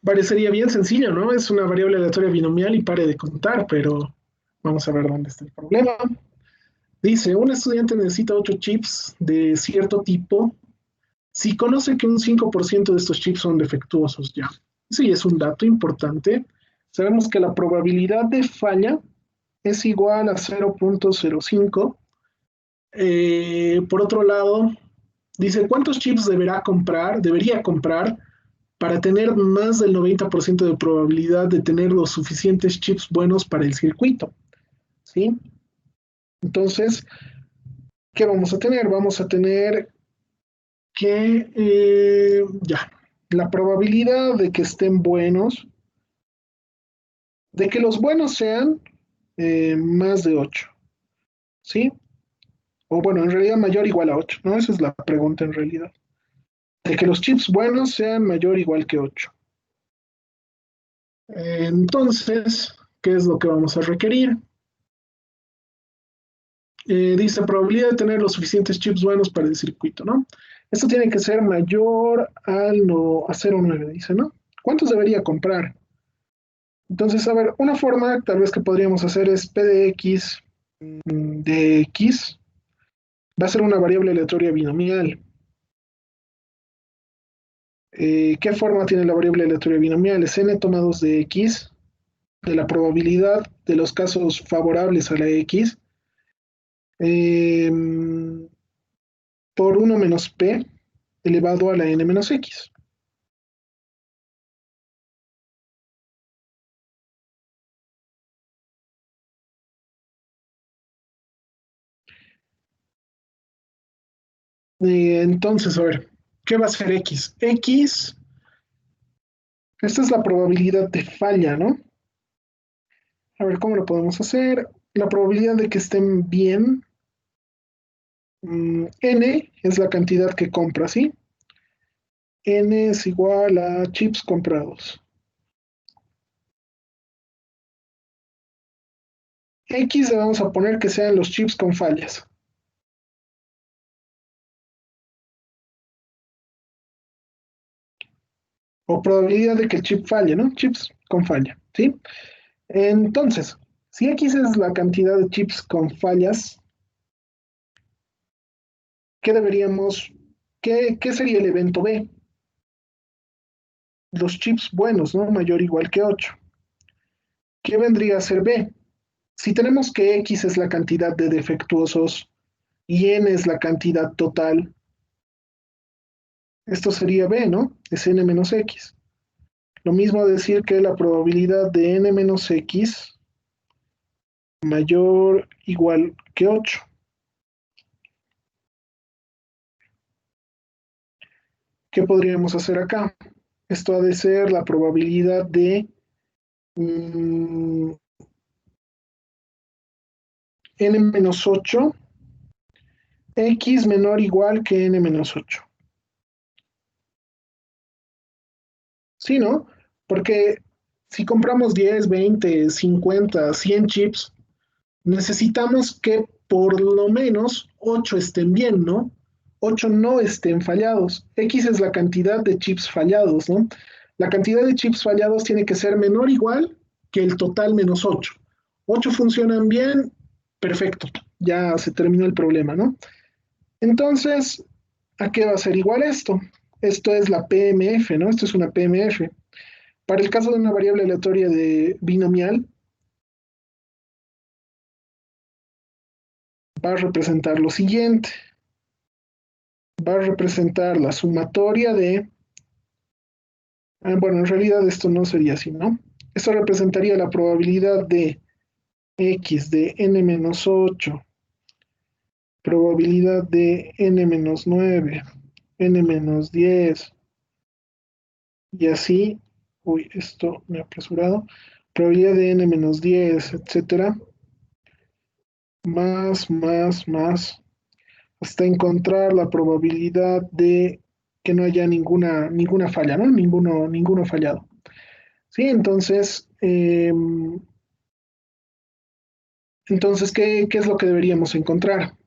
parecería bien sencillo, ¿no? Es una variable aleatoria binomial y pare de contar, pero vamos a ver dónde está el problema. Dice, un estudiante necesita 8 chips de cierto tipo si conoce que un 5% de estos chips son defectuosos ya. Sí, es un dato importante. Sabemos que la probabilidad de falla es igual a 0.05. Por otro lado, dice, ¿cuántos chips debería comprar para tener más del 90% de probabilidad de tener los suficientes chips buenos para el circuito? ¿Sí? Entonces, ¿qué vamos a tener? Vamos a tener que, ya, la probabilidad de que estén buenos, de que los buenos sean más de 8, ¿sí? O bueno, en realidad mayor o igual a 8, ¿no? Esa es la pregunta en realidad. De que los chips buenos sean mayor o igual que 8. Entonces, ¿qué es lo que vamos a requerir? Dice probabilidad de tener los suficientes chips buenos para el circuito, ¿no? Esto tiene que ser mayor al no, a 0,9, dice, ¿no? ¿Cuántos debería comprar? Entonces, a ver, una forma tal vez que podríamos hacer es P de X de X va a ser una variable aleatoria binomial. ¿Qué forma tiene la variable aleatoria binomial? Es n tomados de X, de la probabilidad de los casos favorables a la X, eh, por 1 menos P elevado a la n menos X. Entonces, a ver, ¿qué va a ser X? X, esta es la probabilidad de falla, ¿no? A ver, ¿cómo lo podemos hacer? La probabilidad de que estén bien, N es la cantidad que compra, ¿sí? N es igual a chips comprados. X le vamos a poner que sean los chips con fallas. O probabilidad de que el chip falle, ¿no? Chips con falla, ¿sí? Entonces, si X es la cantidad de chips con fallas, ¿qué deberíamos, qué sería el evento B? Los chips buenos, ¿no? Mayor o igual que 8. ¿Qué vendría a ser B? Si tenemos que X es la cantidad de defectuosos y N es la cantidad total, esto sería B, ¿no? Es N menos X. Lo mismo decir que la probabilidad de N menos X mayor o igual que 8. ¿Qué podríamos hacer acá? Esto ha de ser la probabilidad de N menos 8, X menor o igual que N menos 8. Sí, ¿no? Porque si compramos 10, 20, 50, 100 chips, necesitamos que por lo menos 8 estén bien, ¿no? 8 no estén fallados. X es la cantidad de chips fallados, ¿no? La cantidad de chips fallados tiene que ser menor o igual que el total menos 8. 8 funcionan bien, perfecto, ya se terminó el problema, ¿no? Entonces, ¿a qué va a ser igual esto? Esto es la PMF, ¿no? Esto es una PMF. Para el caso de una variable aleatoria de binomial, va a representar lo siguiente. Va a representar la sumatoria de... bueno, en realidad esto no sería así, ¿no? Esto representaría la probabilidad de x de n menos 8, probabilidad de n menos 9, n menos 10, y así, uy, esto me ha apresurado, probabilidad de n menos 10, etcétera, más, hasta encontrar la probabilidad de que no haya ninguna falla, ¿no? Ninguno fallado. Sí, entonces, ¿qué es lo que deberíamos encontrar?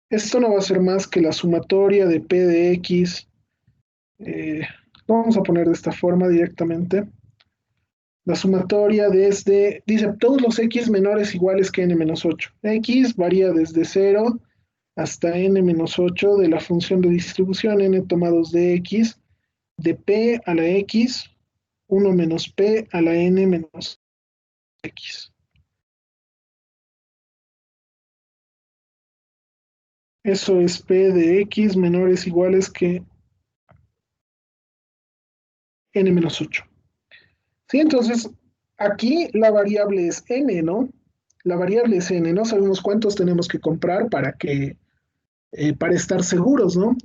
Esto no va a ser más que la sumatoria de P de X. eh, lo vamos a poner de esta forma directamente. La sumatoria dice, todos los X menores iguales que n menos 8. X varía desde 0 hasta n menos 8 de la función de distribución n tomados de X, de P a la X, 1 menos P a la n menos X. Eso es P de X menores iguales que n menos 8. Sí, entonces aquí la variable es n, ¿no? La variable es n, no sabemos cuántos tenemos que comprar para estar seguros, ¿no?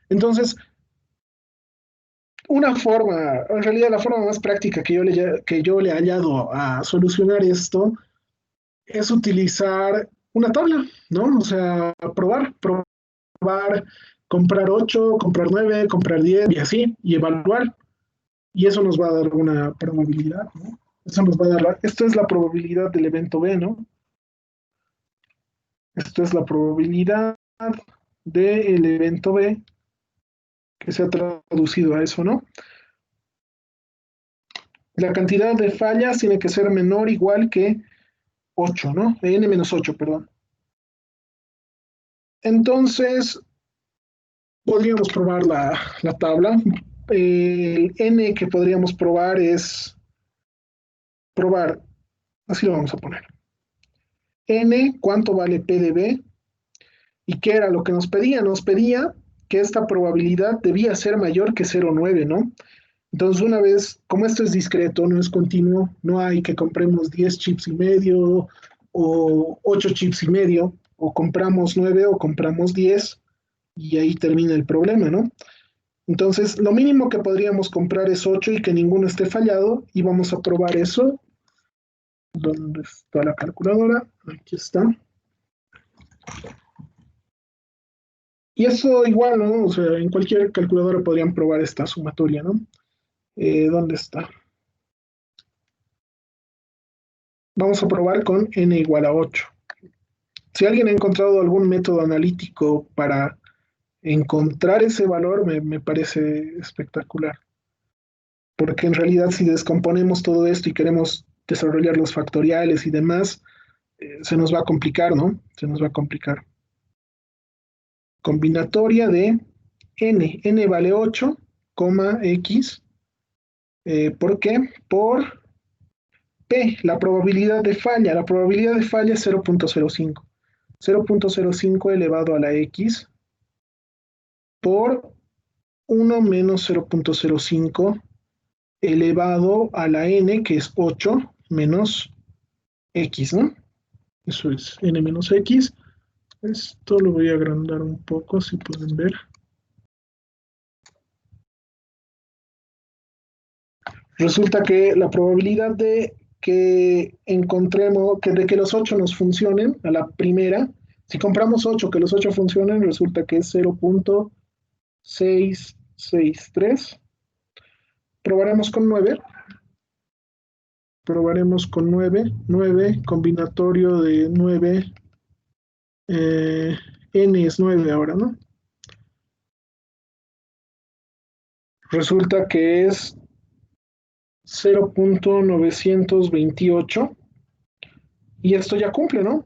Entonces, una forma, en realidad la forma más práctica que yo le he hallado a solucionar esto es utilizar una tabla, ¿no? O sea, probar, comprar 8, comprar 9, comprar 10 y así, y evaluar. Y eso nos va a dar una probabilidad, ¿no? Eso nos va a dar, esto es la probabilidad del evento B, ¿no? Esto es la probabilidad del evento B que se ha traducido a eso, ¿no? La cantidad de fallas tiene que ser menor o igual que 8, ¿no? N menos 8, perdón. Entonces, podríamos probar la tabla. El N que podríamos probar es probar, así lo vamos a poner. N, ¿cuánto vale P de B? ¿Y qué era lo que nos pedía? Nos pedía que esta probabilidad debía ser mayor que 0,9, ¿no? Entonces, una vez, como esto es discreto, no es continuo, no hay que compremos 10 chips y medio o 8 chips y medio, o compramos 9 o compramos 10 y ahí termina el problema, ¿no? Entonces, lo mínimo que podríamos comprar es 8 y que ninguno esté fallado y vamos a probar eso. ¿Dónde está la calculadora? Aquí está. Y eso igual, ¿no? O sea, en cualquier calculadora podrían probar esta sumatoria, ¿no? ¿Dónde está? Vamos a probar con n igual a 8. Si alguien ha encontrado algún método analítico para encontrar ese valor, me parece espectacular. porque en realidad si descomponemos todo esto y queremos desarrollar los factoriales y demás, se nos va a complicar, ¿no? Se nos va a complicar. Combinatoria de n vale 8, x. ¿Por qué? Por P, la probabilidad de falla. La probabilidad de falla es 0.05. 0.05 elevado a la x por 1 menos 0.05 elevado a la n, que es 8 menos x, ¿no? Eso es n menos x. Esto lo voy a agrandar un poco, si pueden ver. Resulta que la probabilidad de que encontremos, de que los 8 nos funcionen a la primera, si compramos 8, que los 8 funcionen, resulta que es 0.663. Probaremos con 9. Probaremos con 9. 9 combinatorio de 9. N es 9 ahora, ¿no? Resulta que es 0.928. Y esto ya cumple, ¿no?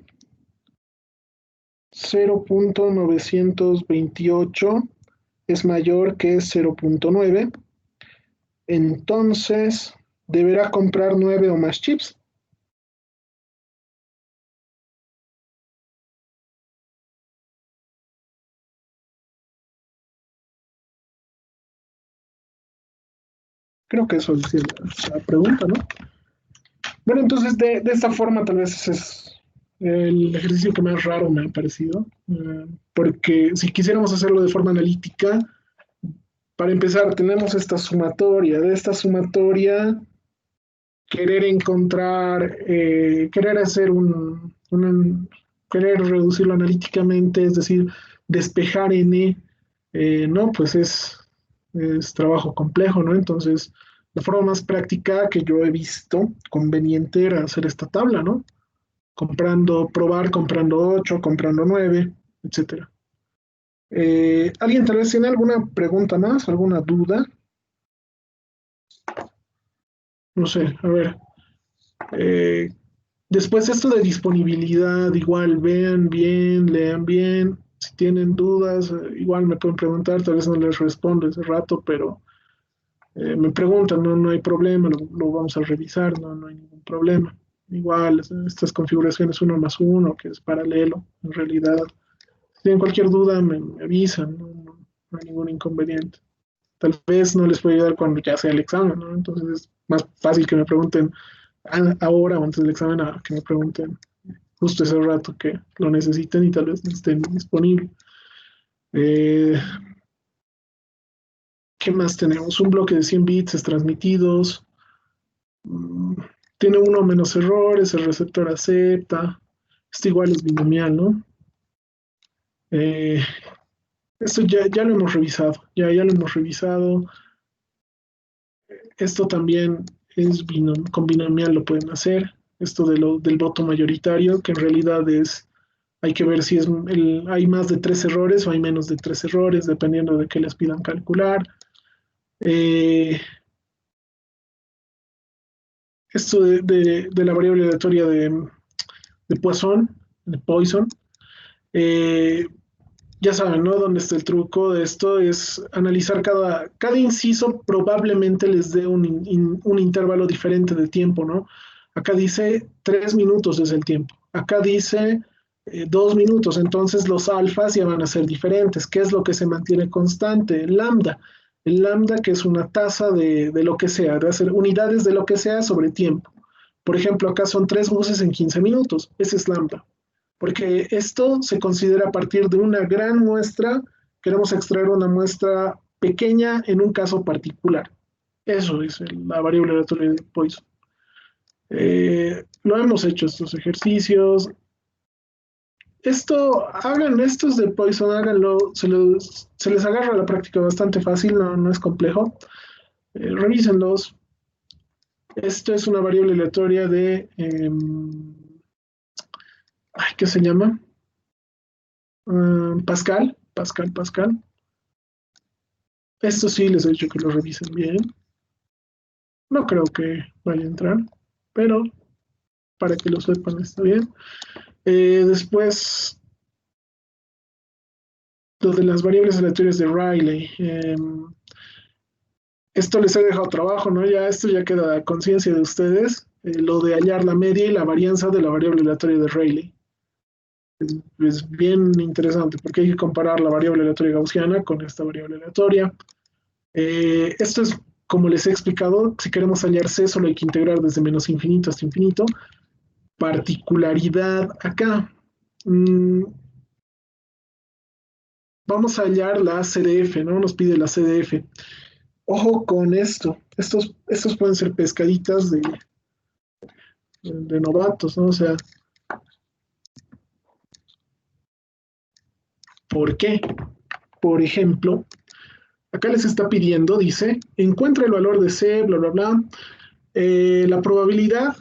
0.928 es mayor que 0.9. Entonces, deberá comprar 9 o más chips. Creo que eso es la pregunta, ¿no? Bueno, entonces de esta forma tal vez es el ejercicio que más raro me ha parecido, porque si quisiéramos hacerlo de forma analítica, para empezar, tenemos esta sumatoria. De esta sumatoria, querer encontrar, querer hacer querer reducirlo analíticamente, es decir, despejar n, no, pues es trabajo complejo, ¿no? Entonces, la forma más práctica que yo he visto conveniente era hacer esta tabla, ¿no? Probar comprando 8, comprando 9, etcétera. ¿Alguien tal vez tiene alguna pregunta más, alguna duda? No sé, a ver. Eh, Después esto de disponibilidad, igual vean bien, lean bien. Si tienen dudas, igual me pueden preguntar, tal vez no les respondo ese rato, pero me preguntan, no, no hay problema, lo vamos a revisar, no, no hay ningún problema. Igual, estas configuraciones uno más uno, que es paralelo, en realidad. Si tienen cualquier duda, me avisan, no, no hay ningún inconveniente. Tal vez no les pueda ayudar cuando ya sea el examen, ¿no? Entonces es más fácil que me pregunten ahora o antes del examen a que me pregunten justo ese rato que lo necesiten y tal vez no estén disponibles. Eh, ¿Qué más tenemos? Un bloque de 100 bits es transmitidos. Mm, Tiene uno o menos errores, el receptor acepta. Esto igual es binomial, ¿no? Eh, Esto ya lo hemos revisado, ya lo hemos revisado. Esto también con binomial lo pueden hacer. Esto del voto mayoritario, que en realidad hay que ver si hay más de 3 errores o hay menos de 3 errores, dependiendo de qué les pidan calcular. Eh, Esto de la variable aleatoria de Poisson, eh, ya saben, ¿no? Dónde está el truco de esto es analizar cada inciso, probablemente les dé un intervalo diferente de tiempo, ¿no? Acá dice 3 minutos es el tiempo, acá dice 2 minutos, entonces los alfas ya van a ser diferentes. ¿Qué es lo que se mantiene constante? El lambda. El lambda, que es una tasa de lo que sea, de hacer unidades de lo que sea sobre tiempo. Por ejemplo, acá son 3 buses en 15 minutos, ese es lambda, porque esto se considera a partir de una gran muestra, queremos extraer una muestra pequeña en un caso particular. Eso es la variable aleatoria de Poisson. Lo hemos hecho estos ejercicios. Hagan estos de Poisson, háganlo, se les agarra la práctica bastante fácil, no, no es complejo. Revísenlos. Esto es una variable aleatoria ¿qué se llama? Pascal, Pascal, Pascal. Esto sí les he dicho que lo revisen bien. No creo que vaya a entrar, pero para que lo sepan está bien. Después, lo de las variables aleatorias de Riley. Esto les he dejado trabajo, ¿no? Ya esto ya queda a conciencia de ustedes. Lo de hallar la media y la varianza de la variable aleatoria de Rayleigh. Es bien interesante porque hay que comparar la variable aleatoria gaussiana con esta variable aleatoria. Esto es, como les he explicado, si queremos hallar C, solo hay que integrar desde menos infinito hasta infinito. Particularidad acá. Mm, vamos a hallar la CDF, ¿no? Nos pide la CDF. Ojo con esto. Estos pueden ser pescaditas de novatos, ¿no? O sea, ¿por qué? Por ejemplo, acá les está pidiendo, dice, encuentra el valor de C, bla, bla, bla. La probabilidad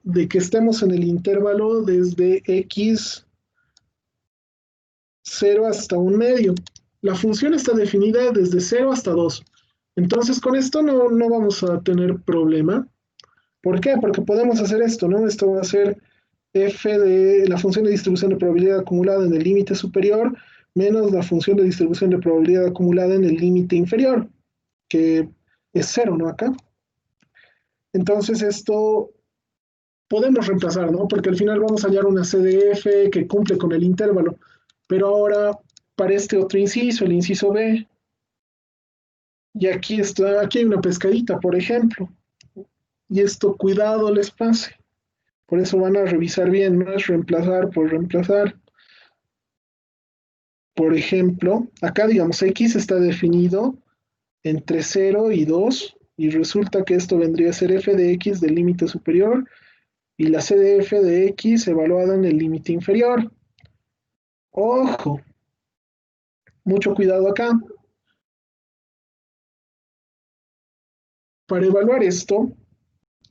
de que estemos en el intervalo desde x 0 hasta un medio. La función está definida desde 0 hasta 2. Entonces, con esto no vamos a tener problema. ¿Por qué? Porque podemos hacer esto, ¿no? Esto va a ser f de la función de distribución de probabilidad acumulada en el límite superior menos la función de distribución de probabilidad acumulada en el límite inferior, que es cero, ¿no? Acá. Entonces esto podemos reemplazar, ¿no? Porque al final vamos a hallar una CDF que cumple con el intervalo. Pero ahora, para este otro inciso, el inciso B, y aquí está, aquí hay una pescadita, por ejemplo. Y esto, cuidado les pase. Por eso van a revisar bien, no es reemplazar por reemplazar. Por ejemplo, acá digamos X está definido entre 0 y 2 y resulta que esto vendría a ser f de x del límite superior y la c de f de x evaluada en el límite inferior. Ojo, mucho cuidado acá. Para evaluar esto,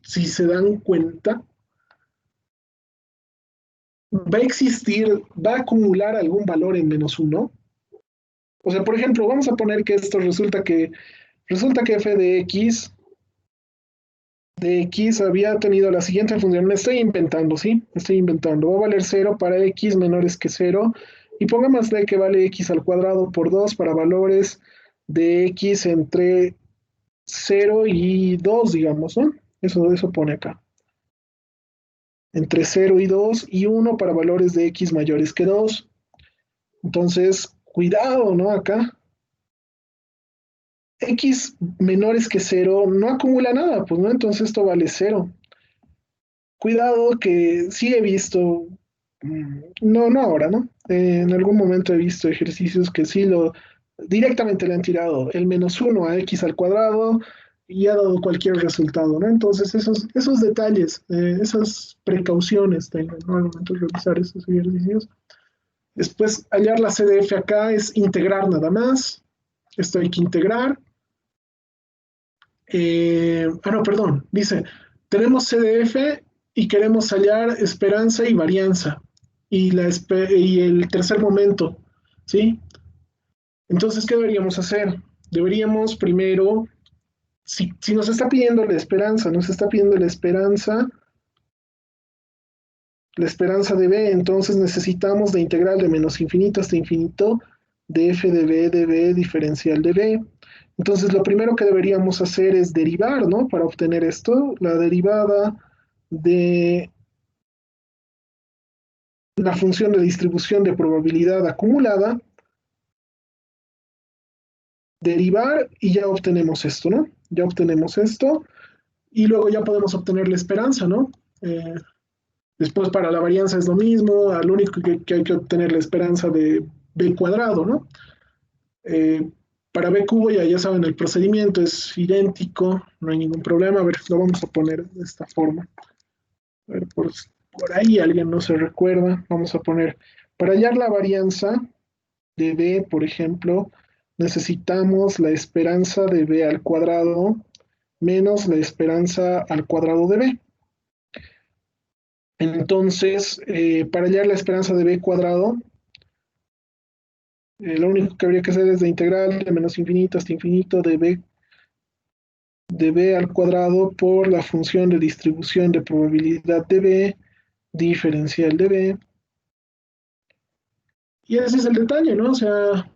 si se dan cuenta, va a existir, va a acumular algún valor en menos uno. O sea, por ejemplo, vamos a poner que esto resulta que f de x había tenido la siguiente función. Me estoy inventando, ¿sí? Me estoy inventando. Va a valer 0 para x menores que 0. Y pongámosle que vale x al cuadrado por 2 para valores de x entre 0 y 2, digamos, ¿no? Eso pone acá. Entre 0 y 2 y 1 para valores de x mayores que 2. Entonces, cuidado, ¿no? Acá. X menores que 0 no acumula nada, pues, ¿no? Entonces esto vale 0. Cuidado que sí he visto, no ahora, ¿no? En algún momento he visto ejercicios que sí directamente le han tirado el menos uno a x al cuadrado y ha dado cualquier resultado, ¿no? Entonces esos detalles, esas precauciones tengan, ¿no? Al momento de realizar esos ejercicios. Después, hallar la CDF acá es integrar nada más. Esto hay que integrar. No, perdón, dice, tenemos CDF y queremos hallar esperanza y varianza y el tercer momento, ¿sí? Entonces, ¿qué deberíamos hacer? Deberíamos primero, si nos está pidiendo la esperanza, nos está pidiendo la esperanza de b, entonces necesitamos de integral de menos infinito hasta infinito de f de b diferencial de b. Entonces, lo primero que deberíamos hacer es derivar, ¿no? Para obtener esto, la derivada de la función de distribución de probabilidad acumulada, derivar y ya obtenemos esto, ¿no? Ya obtenemos esto y luego ya podemos obtener la esperanza, ¿no? Después para la varianza es lo mismo, al único que hay que obtener la esperanza de b cuadrado, ¿no? Eh, para b cubo ya saben, el procedimiento es idéntico, no hay ningún problema. A ver, lo vamos a poner de esta forma. A ver, por ahí alguien no se recuerda. Vamos a poner, para hallar la varianza de b, por ejemplo, necesitamos la esperanza de b al cuadrado menos la esperanza al cuadrado de b. Entonces, para hallar la esperanza de b cuadrado, lo único que habría que hacer es la integral de menos infinito hasta infinito de b de b al cuadrado por la función de distribución de probabilidad de b, diferencial de b. Y ese es el detalle, ¿no? O sea,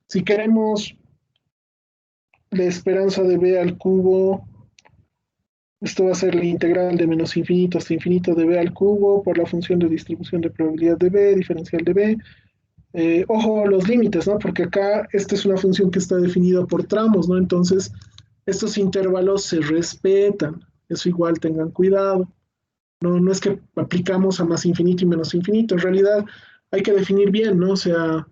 si queremos la esperanza de b al cubo, esto va a ser la integral de menos infinito hasta infinito de b al cubo por la función de distribución de probabilidad de b, diferencial de b. Ojo los límites, ¿no? Porque acá esta es una función que está definida por tramos, ¿no? Entonces, estos intervalos se respetan. Eso igual tengan cuidado. No, no es que aplicamos a más infinito y menos infinito. En realidad hay que definir bien, ¿no? O sea,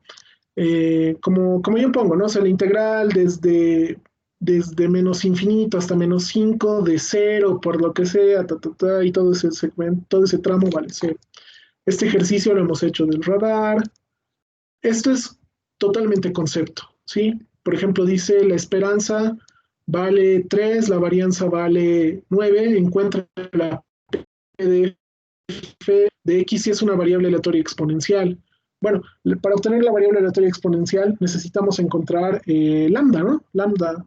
como yo pongo, ¿no? O sea, la integral desde menos infinito hasta menos 5 de cero, por lo que sea, y todo ese segmento, todo ese tramo vale cero. Este ejercicio lo hemos hecho del radar. Esto es totalmente concepto, ¿sí? Por ejemplo, dice la esperanza vale 3, la varianza vale 9, encuentra la P de x si es una variable aleatoria exponencial. Bueno, para obtener la variable aleatoria exponencial necesitamos encontrar lambda, ¿no? Lambda,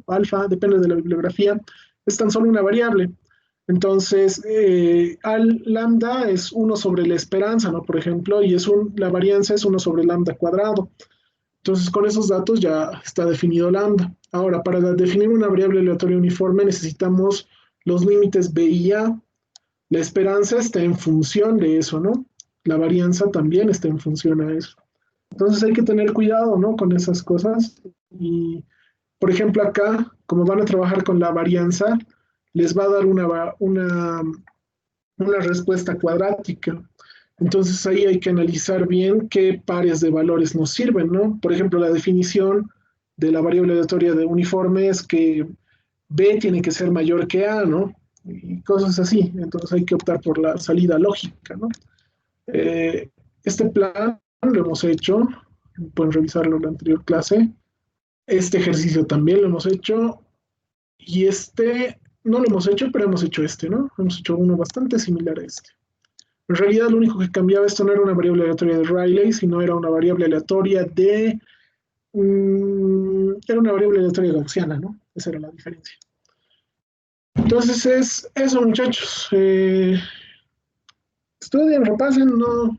alfa, depende de la bibliografía, es tan solo una variable. Entonces, al lambda es 1 sobre la esperanza, ¿no? Por ejemplo, y la varianza es 1 sobre lambda cuadrado. Entonces, con esos datos ya está definido lambda. Ahora, para definir una variable aleatoria uniforme necesitamos los límites b y a. La esperanza está en función de eso, ¿no? La varianza también está en función a eso. Entonces hay que tener cuidado, ¿no? Con esas cosas. Y, por ejemplo, acá, como van a trabajar con la varianza, les va a dar una respuesta cuadrática. Entonces ahí hay que analizar bien qué pares de valores nos sirven, ¿no? Por ejemplo, la definición de la variable aleatoria de uniforme es que B tiene que ser mayor que A, ¿no? Y cosas así. Entonces hay que optar por la salida lógica, ¿no? Este plan lo hemos hecho, pueden revisarlo en la anterior clase. Este ejercicio también lo hemos hecho y este no lo hemos hecho, pero hemos hecho este, ¿no? Hemos hecho uno bastante similar a este. En realidad, lo único que cambiaba esto no era una variable aleatoria de Rayleigh, sino era una variable aleatoria era una variable aleatoria gaussiana, ¿no? Esa era la diferencia. Entonces es eso, muchachos. Estudien, repasen, no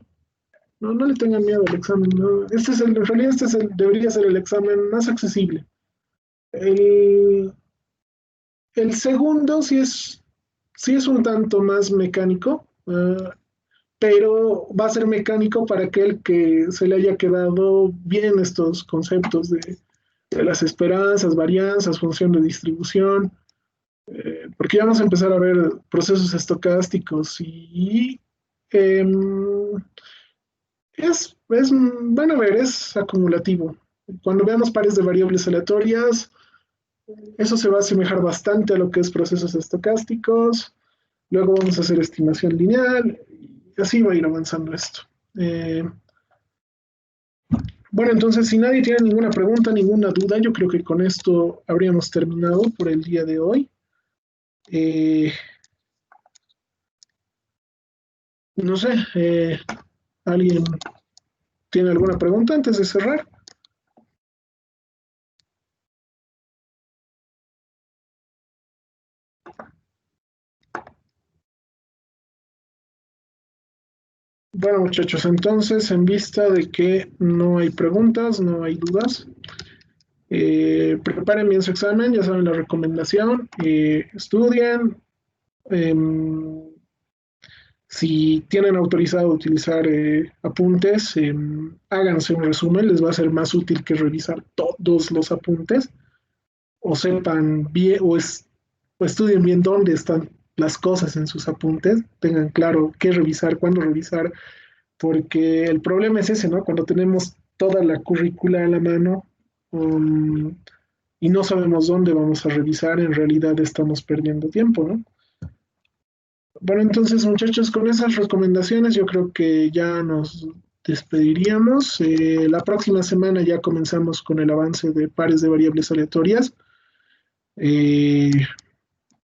le tengan miedo al examen. ¿No? En realidad debería ser el examen más accesible. El, el segundo sí es un tanto más mecánico, pero va a ser mecánico para aquel que se le haya quedado bien estos conceptos de las esperanzas, varianzas, función de distribución, porque ya vamos a empezar a ver procesos estocásticos y van a ver, es acumulativo. Cuando veamos pares de variables aleatorias, eso se va a asemejar bastante a lo que es procesos estocásticos. Luego vamos a hacer estimación lineal y así va a ir avanzando esto. Eh, bueno, entonces, si nadie tiene ninguna pregunta, ninguna duda, yo creo que con esto habríamos terminado por el día de hoy. Eh, no sé, ¿alguien tiene alguna pregunta antes de cerrar? Bueno, muchachos, entonces, en vista de que no hay preguntas, no hay dudas, preparen bien su examen, ya saben la recomendación, estudien, em, si tienen autorizado utilizar apuntes, háganse un resumen, les va a ser más útil que revisar todos los apuntes, o sepan bien, o estudien bien dónde están las cosas en sus apuntes, tengan claro qué revisar, cuándo revisar, porque el problema es ese, ¿no? Cuando tenemos toda la currícula a la mano y no sabemos dónde vamos a revisar, en realidad estamos perdiendo tiempo, ¿no? Bueno, entonces, muchachos, con esas recomendaciones yo creo que ya nos despediríamos. La próxima semana ya comenzamos con el avance de pares de variables aleatorias. Eh,